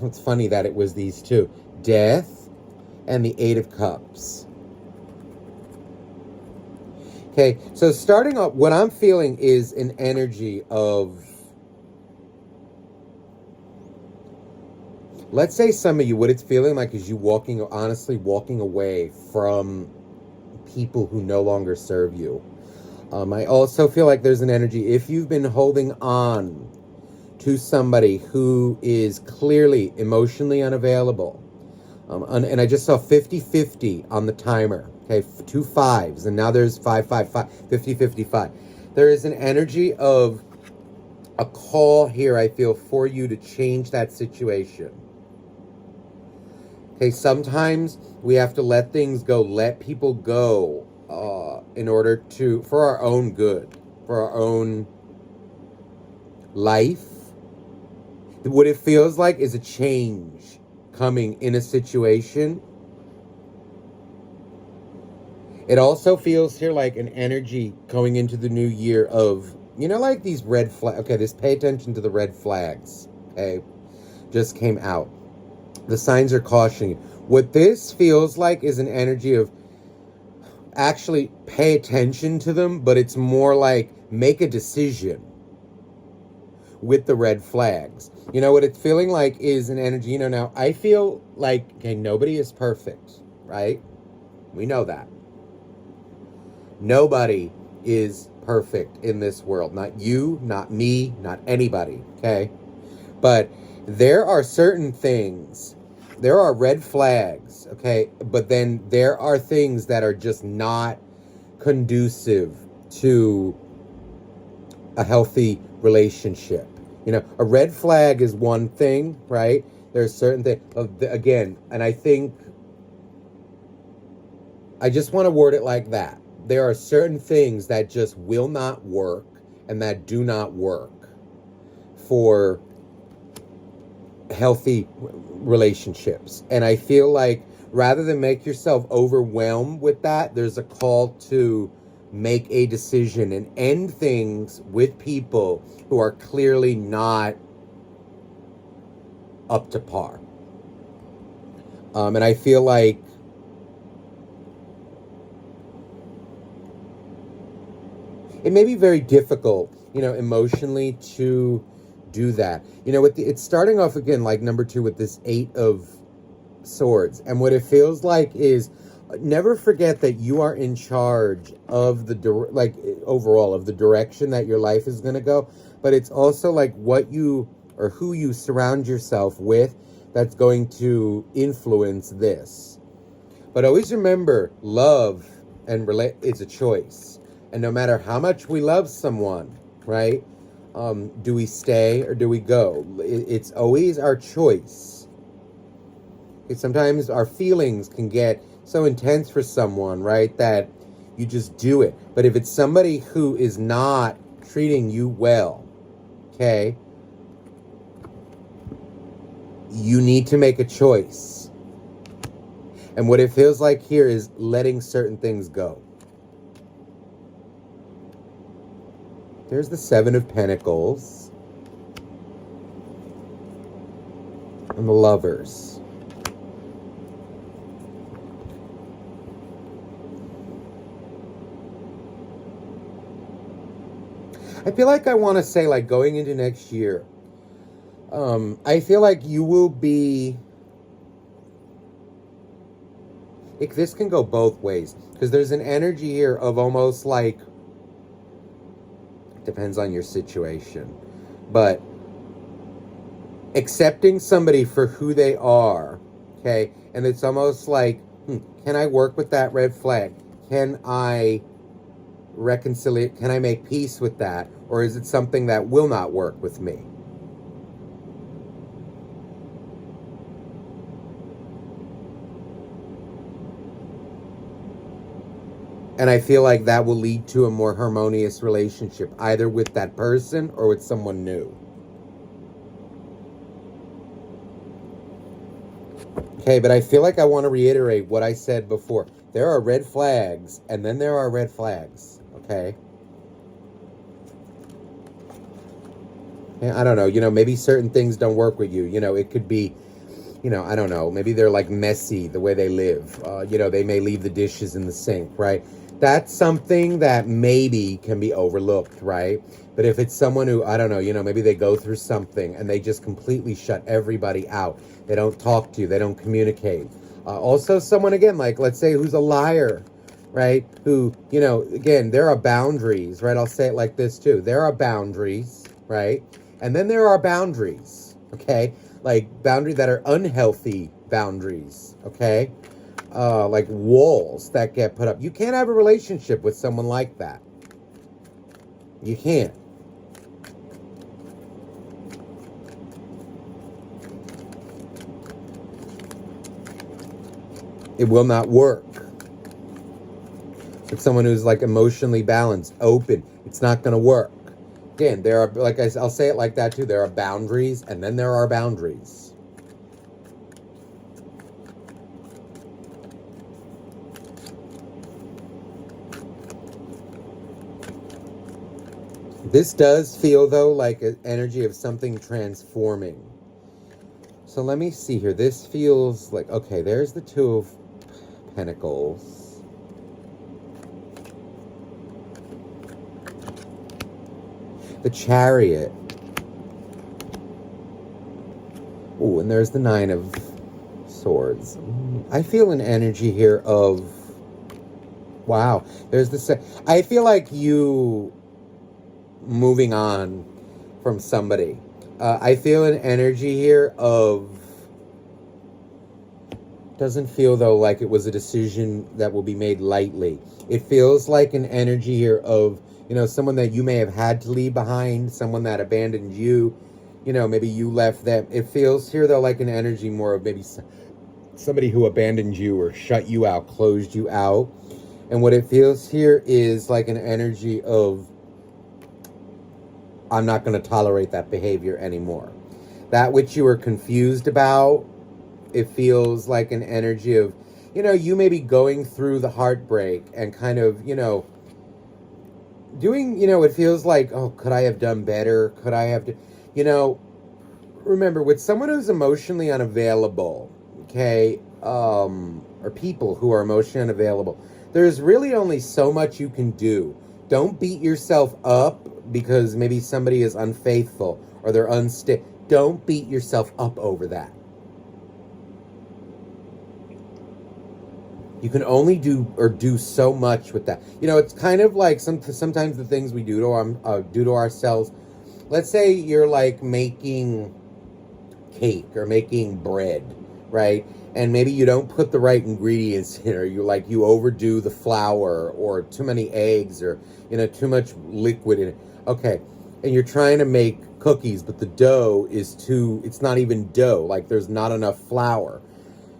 it's funny that it was these 2. Death and the 8 of Cups. Okay, so starting off, what I'm feeling is an energy of, let's say some of you, what it's feeling like is you honestly walking away from people who no longer serve you. I also feel like there's an energy, if you've been holding on to somebody who is clearly emotionally unavailable, and I just saw 50-50 on the timer. Okay, 2 5s, and now there's 5-5-5, 50-55. There is an energy of a call here, I feel, for you to change that situation. Okay, sometimes we have to let things go, let people go, in order to, for our own good, for our own life. What it feels like is a change coming in a situation. It also feels here like an energy going into the new year of, like these red flags. Okay, just pay attention to the red flags. Okay, just came out. The signs are cautioning you. What this feels like is an energy of actually pay attention to them, but it's more like make a decision with the red flags. What it's feeling like is an energy, now I feel like, okay, nobody is perfect, right? We know that. Nobody is perfect in this world. Not you, not me, not anybody, okay? But there are certain things, there are red flags, okay? But then there are things that are just not conducive to a healthy relationship. A red flag is one thing, right? There's certain things, again, and I think, I just want to word it like that. There are certain things that just will not work and that do not work for healthy relationships. And I feel like rather than make yourself overwhelmed with that, there's a call to make a decision and end things with people who are clearly not up to par. And I feel like it may be very difficult, emotionally to do that. It's starting off again, like number 2 with this 8 of Swords. And what it feels like is never forget that you are in charge of overall of the direction that your life is going to go. But it's also like what you or who you surround yourself with that's going to influence this. But always remember, love and is a choice. And no matter how much we love someone, right? Do we stay or do we go? It's always our choice. Sometimes our feelings can get so intense for someone, right? That you just do it. But if it's somebody who is not treating you well, okay? You need to make a choice. And what it feels like here is letting certain things go. There's the 7 of Pentacles. And the Lovers. I feel like I want to say, like, going into next year, I feel like you will be... This can go both ways. Because there's an energy here of almost like... Depends on your situation. But accepting somebody for who they are, okay? And it's almost like, can I work with that red flag? Can I reconcile? Can I make peace with that? Or is it something that will not work with me? And I feel like that will lead to a more harmonious relationship, either with that person or with someone new. Okay, but I feel like I want to reiterate what I said before. There are red flags, and then there are red flags, okay? And I don't know, maybe certain things don't work with you. It could be, I don't know, maybe they're like messy the way they live. They may leave the dishes in the sink, right? That's something that maybe can be overlooked, right? But if it's someone who, I don't know, maybe they go through something and they just completely shut everybody out. They don't talk to you. They don't communicate. Also, someone, again, like, let's say, who's a liar, right? Who, again, there are boundaries, right? I'll say it like this, too. There are boundaries, right? And then there are boundaries, okay? Like, boundaries that are unhealthy boundaries, okay? Like walls that get put up. You can't have a relationship with someone like that. You can't. It will not work. With someone who's like emotionally balanced, open, it's not going to work. Again, there are, like I'll say it like that too, there are boundaries, and then there are boundaries. This does feel, though, like an energy of something transforming. So let me see here. This feels like, okay, there's the Two of Pentacles. The Chariot. Oh, and there's the Nine of Swords. I feel an energy here of, wow. There's the, I feel like you moving on from somebody. I feel an energy here of, doesn't feel though like it was a decision that will be made lightly. It feels like an energy here of, someone that you may have had to leave behind, someone that abandoned you, maybe you left them. It feels here though like an energy more of maybe somebody who abandoned you or shut you out, closed you out. And what it feels here is like an energy of, I'm not going to tolerate that behavior anymore. That which you were confused about, it feels like an energy of, you may be going through the heartbreak and kind of, doing, it feels like, oh, could I have done better? Could I have, remember, with someone who's emotionally unavailable, okay, or people who are emotionally unavailable, there's really only so much you can do. Don't beat yourself up because maybe somebody is unfaithful or they're unstable. Don't beat yourself up over that. You can only do so much with that. It's kind of like sometimes the things we do to ourselves. Let's say you're like making cake or making bread, right? And maybe you don't put the right ingredients in, or you overdo the flour, or too many eggs, or too much liquid in it. Okay, and you're trying to make cookies, but the dough is it's not even dough. Like there's not enough flour.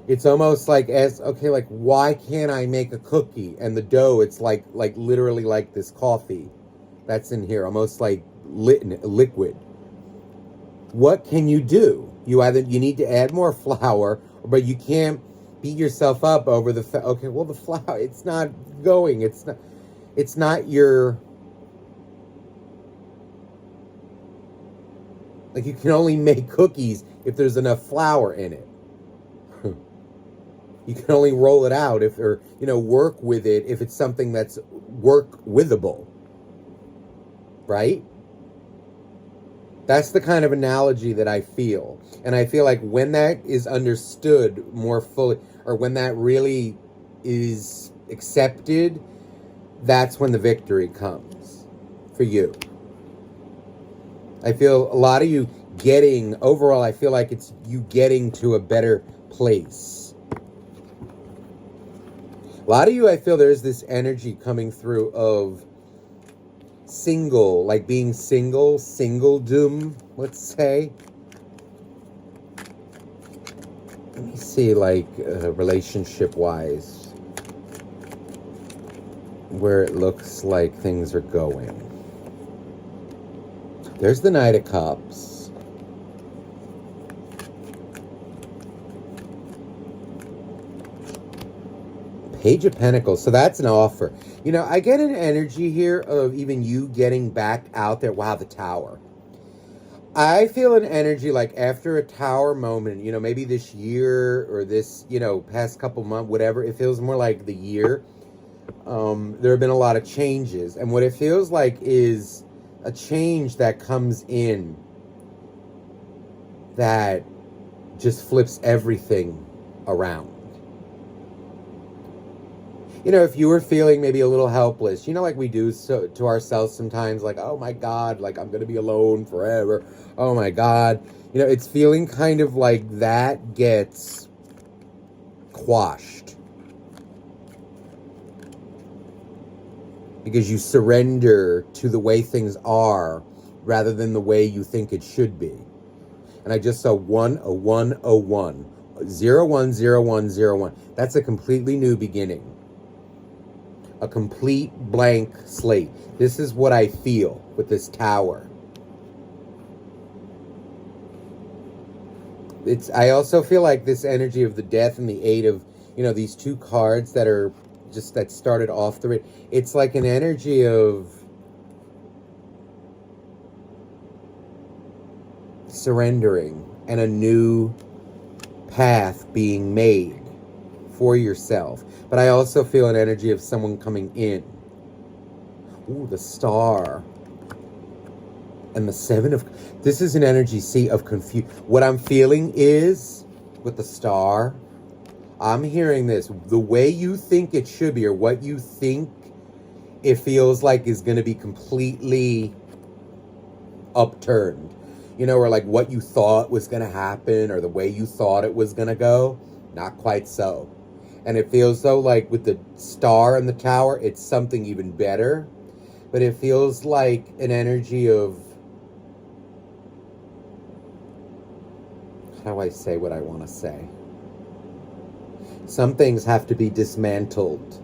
It's almost like like why can't I make a cookie? And the dough, it's like literally like this coffee that's in here, almost like liquid. What can you do? You need to add more flour, but you can't beat yourself up over the okay, well, the flour, it's not going. It's not your, like, you can only make cookies if there's enough flour in it. You can only roll it out work with it if it's something that's work-withable. Right? That's the kind of analogy that I feel. And I feel like when that is understood more fully, or when that really is accepted, that's when the victory comes for you. I feel a lot of you overall, I feel like it's you getting to a better place. A lot of you, I feel there's this energy coming through of single, like being singledom, let's say. Let me see, like, relationship-wise. where it looks like things are going. There's the Knight of Cups. Page of Pentacles. So that's an offer. You know, I get an energy here of even you getting back out there. Wow, the Tower. I feel an energy like after a Tower moment, you know, maybe this year or this, you know, past couple months, whatever. It feels more like the year. There have been a lot of changes. And what it feels like is a change that comes in that just flips everything around. You know, if you were feeling maybe a little helpless, you know, like we do so to ourselves sometimes, like, oh my God, like I'm going to be alone forever. Oh my God. You know, it's feeling kind of like that gets quashed. Because you surrender to the way things are rather than the way you think it should be. And I just saw 10101. 010101. That's a completely new beginning. A complete blank slate. This is what I feel with this Tower. I also feel like this energy of the Death and the Eight of, you know, these two cards that are just, that started off the rate. It's like an energy of surrendering and a new path being made for yourself. But I also feel an energy of someone coming in. Ooh, the Star. And the Seven of... This is an energy, see, of confusion. What I'm feeling is, with the Star, I'm hearing this. The way you think it should be, or what you think it feels like is going to be completely upturned. You know, or like what you thought was going to happen, or the way you thought it was going to go. Not quite so. And it feels though like with the Star and the Tower, it's something even better. But it feels like an energy of... How do I say what I want to say? Some things have to be dismantled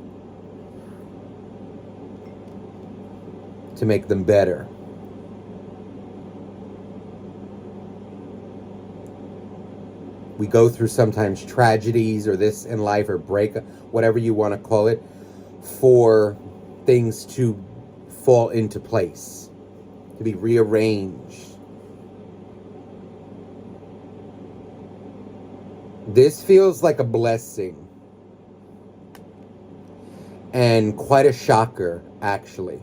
to make them better. We go through sometimes tragedies or this in life, or break, whatever you want to call it, for things to fall into place, to be rearranged. This feels like a blessing and quite a shocker, actually.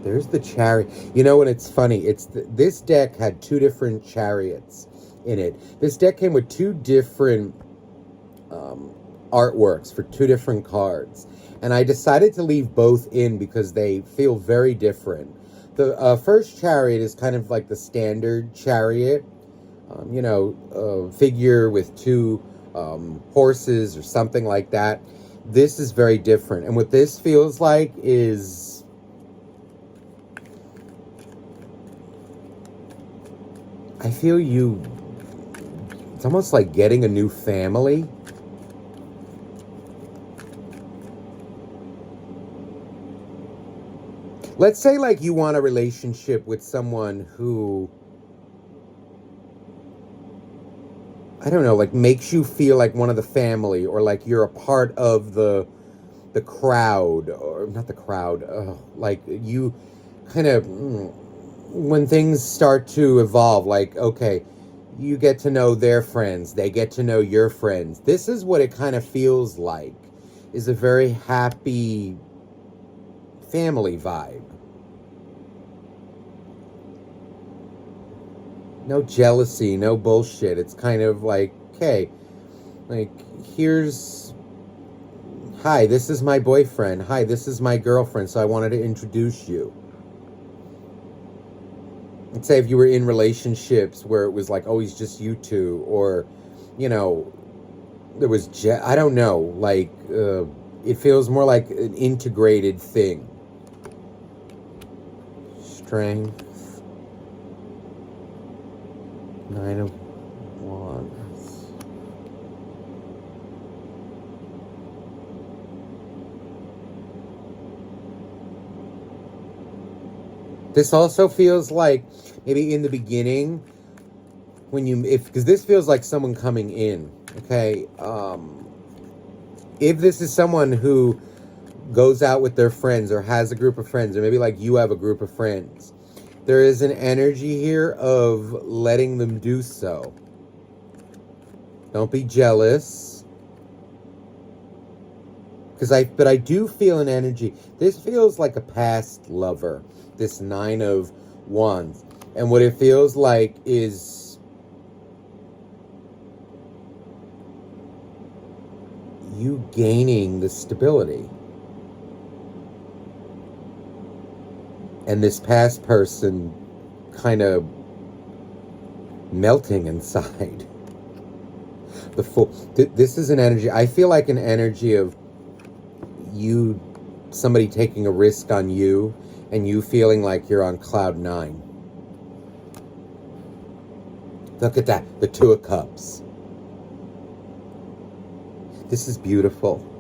There's the Chariot. You know, and it's funny. This deck had two different chariots in it. This deck came with two different artworks for two different cards. And I decided to leave both in because they feel very different. The first chariot is kind of like the standard chariot. You know, figure with two horses or something like that. This is very different. And what this feels like is... I feel you... It's almost like getting a new family. Let's say like you want a relationship with someone who... I don't know, like makes you feel like one of the family, or like you're a part of the crowd, or not the crowd, like you kind of... when things start to evolve, like, okay, you get to know their friends, they get to know your friends. This is what it kind of feels like, is a very happy family vibe. No jealousy, no bullshit. It's kind of like, okay, like, here's... Hi, this is my boyfriend. Hi, this is my girlfriend, so I wanted to introduce you. Let's say if you were in relationships where it was like always just you two, or, you know, there was, I don't know, like, it feels more like an integrated thing. Strength. 9 of Wands. This also feels like maybe in the beginning when because this feels like someone coming in, okay? If this is someone who goes out with their friends or has a group of friends, or maybe like you have a group of friends, there is an energy here of letting them do so. Don't be jealous. But I do feel an energy. This feels like a past lover, this 9 of Wands. And what it feels like is you gaining the stability. And this past person kind of melting inside. This is an energy, I feel like an energy of somebody taking a risk on you and you feeling like you're on cloud 9. Look at that, the 2 of Cups. This is beautiful.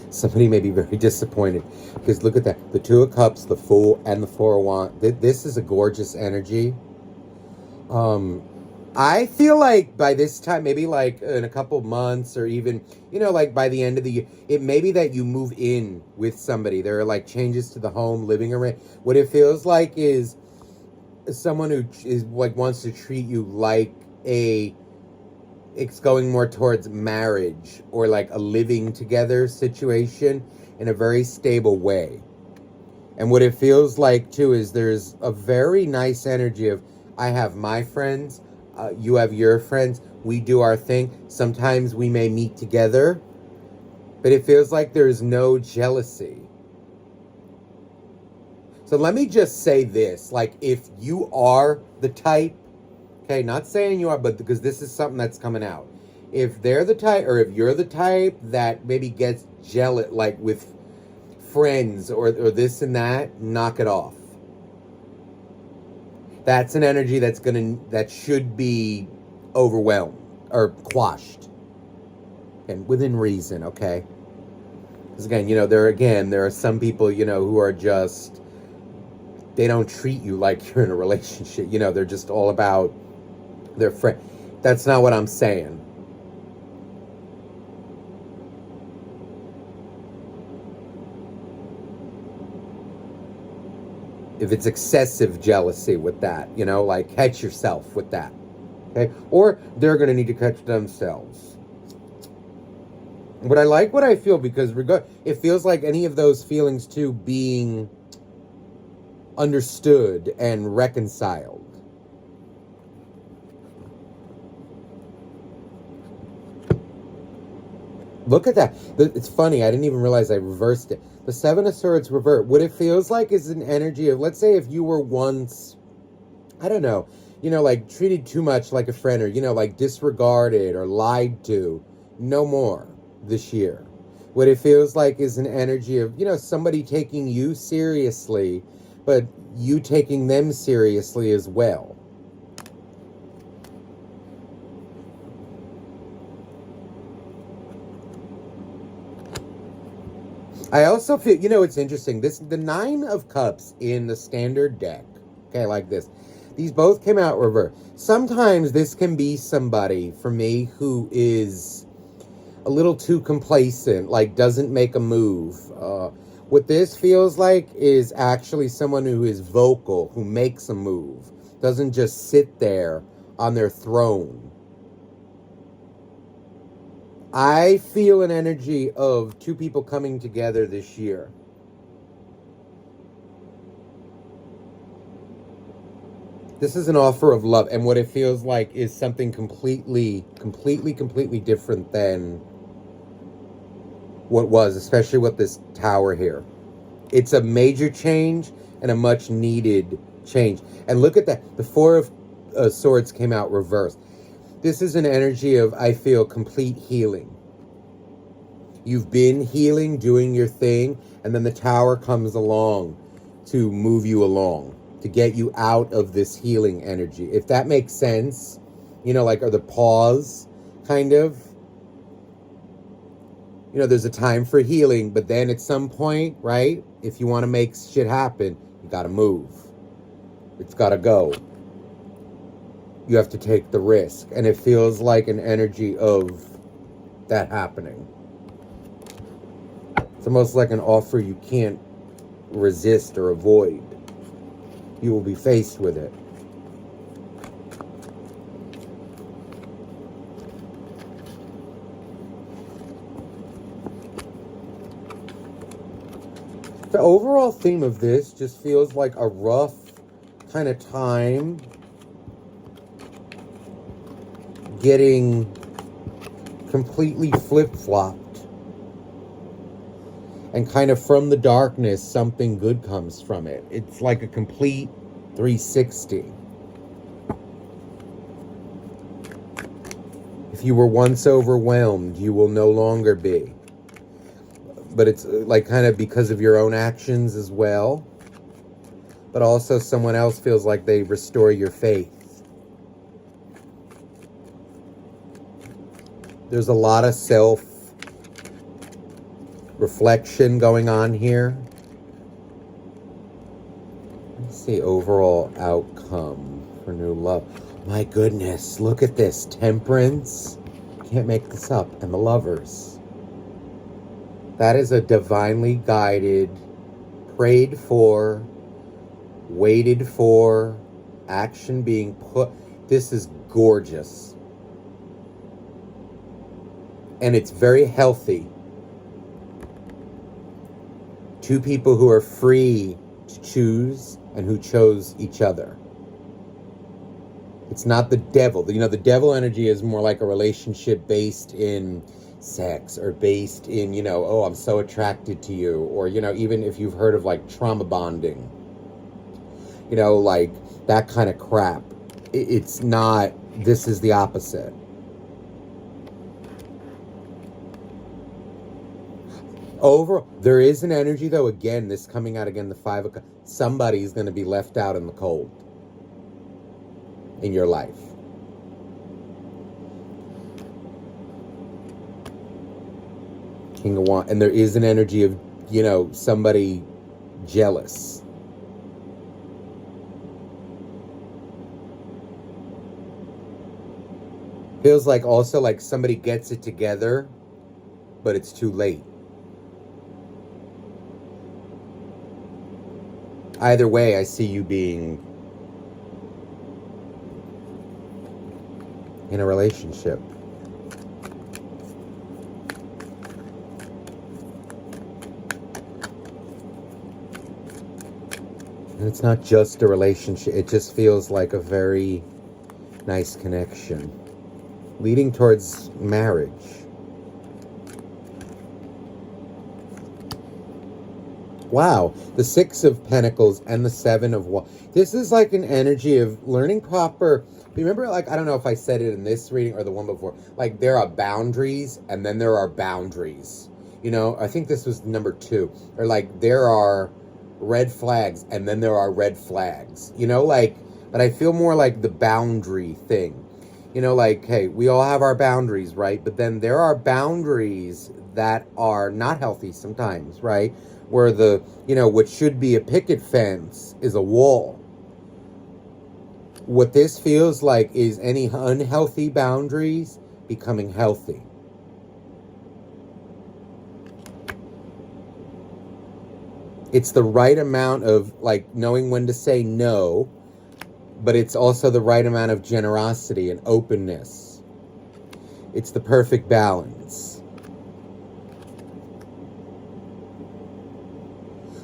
Somebody may be very disappointed because look at that, the 2 of Cups, the Fool, and the 4 of Wands. This is a gorgeous energy. I feel like by this time, maybe like in a couple months or even, like by the end of the year, it may be that you move in with somebody. There are like changes to the home, living arrangement. What it feels like is someone who is like wants to treat you like it's going more towards marriage or like a living together situation in a very stable way. And what it feels like too is there's a very nice energy of, I have my friends, you have your friends, we do our thing. Sometimes we may meet together, but it feels like there's no jealousy. So let me just say this, like if you are the type, okay, not saying you are, but because this is something that's coming out. If they're the type, or if you're the type that maybe gets jealous, like with friends or this and that, knock it off. That's an energy that should be overwhelmed or quashed, and within reason, okay? Because again, there are some people, who are just, they don't treat you like you're in a relationship. They're just all about their friend. That's not what I'm saying. If it's excessive jealousy with that, like catch yourself with that, okay? Or they're going to need to catch themselves. But I like what I feel because it feels like any of those feelings too being understood and reconciled. Look at that. It's funny. I didn't even realize I reversed it. The 7 of Swords revert. What it feels like is an energy of, let's say if you were once, I don't know, like treated too much like a friend or, like disregarded or lied to. No more this year. What it feels like is an energy of, somebody taking you seriously, but you taking them seriously as well. I also feel, it's interesting. The 9 of Cups in the standard deck, okay, like this. These both came out reverse. Sometimes this can be somebody, for me, who is a little too complacent, like doesn't make a move. What this feels like is actually someone who is vocal, who makes a move, doesn't just sit there on their throne. I feel an energy of 2 people coming together this year. This is an offer of love, and what it feels like is something completely different than what was, especially with this Tower here. It's a major change and a much needed change. And look at that. The 4 of Swords came out reversed. This is an energy of, I feel, complete healing. You've been healing, doing your thing, and then the Tower comes along to move you along, to get you out of this healing energy. If that makes sense, or the pause, kind of. there's a time for healing, but then at some point, right, if you want to make shit happen, you got to move. It's got to go. You have to take the risk. And it feels like an energy of that happening. It's almost like an offer you can't resist or avoid. You will be faced with it. The overall theme of this just feels like a rough kind of time getting completely flip-flopped. And kind of from the darkness, something good comes from it. It's like a complete 360. If you were once overwhelmed, you will no longer be. But it's like kind of because of your own actions as well. But also someone else feels like they restore your faith. There's a lot of self-reflection going on here. Let's see, overall outcome for new love. My goodness, look at this. Temperance. Can't make this up. And the Lovers. That is a divinely guided, prayed for, waited for, action being put. This is gorgeous. And it's very healthy. Two people who are free to choose and who chose each other. It's not the devil. The devil energy is more like a relationship based in sex or based in, oh, I'm so attracted to you. Or, even if you've heard of like trauma bonding, like that kind of crap. It's not, this is the opposite. There is an energy though, again, this coming out again, the 5 of Cups. Somebody's going to be left out in the cold in your life. King of Wands. And there is an energy of, somebody jealous. Feels like also like somebody gets it together, but it's too late. Either way, I see you being in a relationship. And it's not just a relationship. It just feels like a very nice connection. Leading towards marriage. Wow. The 6 of Pentacles and the 7 of Wands. This is like an energy of learning proper. Remember, like, I don't know if I said it in this reading or the one before. Like, there are boundaries and then there are boundaries. I think this was number 2. Or like, there are red flags and then there are red flags. But I feel more like the boundary thing. Like, hey, we all have our boundaries, right? But then there are boundaries that are not healthy sometimes, right? Where what should be a picket fence is a wall. What this feels like is any unhealthy boundaries becoming healthy. It's the right amount of, like, knowing when to say no, but it's also the right amount of generosity and openness. It's the perfect balance.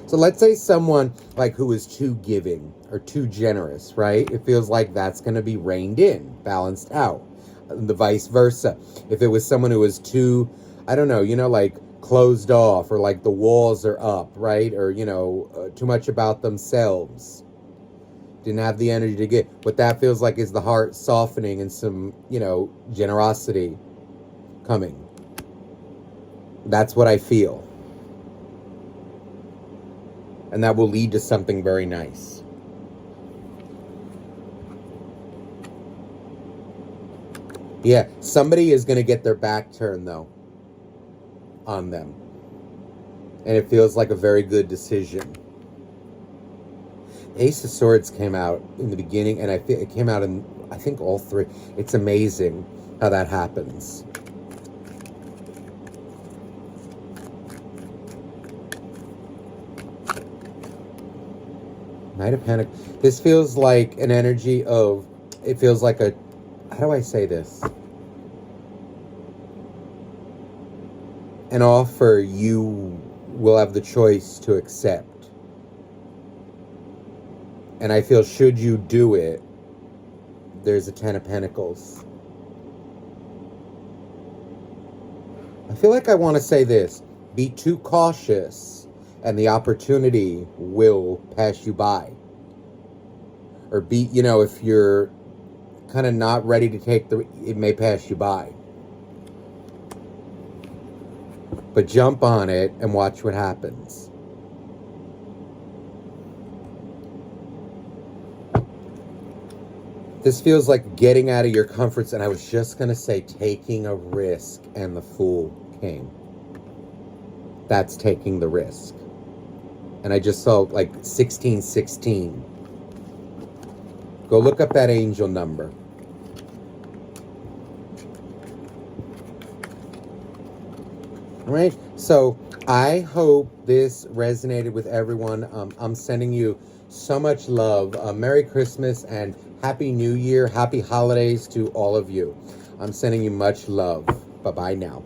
So let's say someone like who is too giving or too generous, right? It feels like that's going to be reined in, balanced out. The vice versa. If it was someone who was too, I don't know, like closed off or like the walls are up, right? Or, too much about themselves. Didn't have the energy to give. What that feels like is the heart softening and some, generosity coming. That's what I feel. And that will lead to something very nice. Yeah, somebody is going to get their back turned, though. on them. And it feels like a very good decision. Ace of Swords came out in the beginning, and it came out in, I think, all three. It's amazing how that happens. Knight of Pentacles. This feels like an energy of, it feels like a, how do I say this? An offer you will have the choice to accept. And I feel, should you do it, there's a Ten of Pentacles. I feel like I want to say this. Be too cautious, and the opportunity will pass you by. Or be, you know, if you're kind of not ready to take it may pass you by. But jump on it and watch what happens. This feels like getting out of your comfort zone. I was just going to say taking a risk, and the Fool came. That's taking the risk. And I just saw like 1616. Go look up that angel number. All right. So I hope this resonated with everyone. I'm sending you so much love. Merry Christmas and Happy New Year. Happy holidays to all of you. I'm sending you much love. Bye-bye now.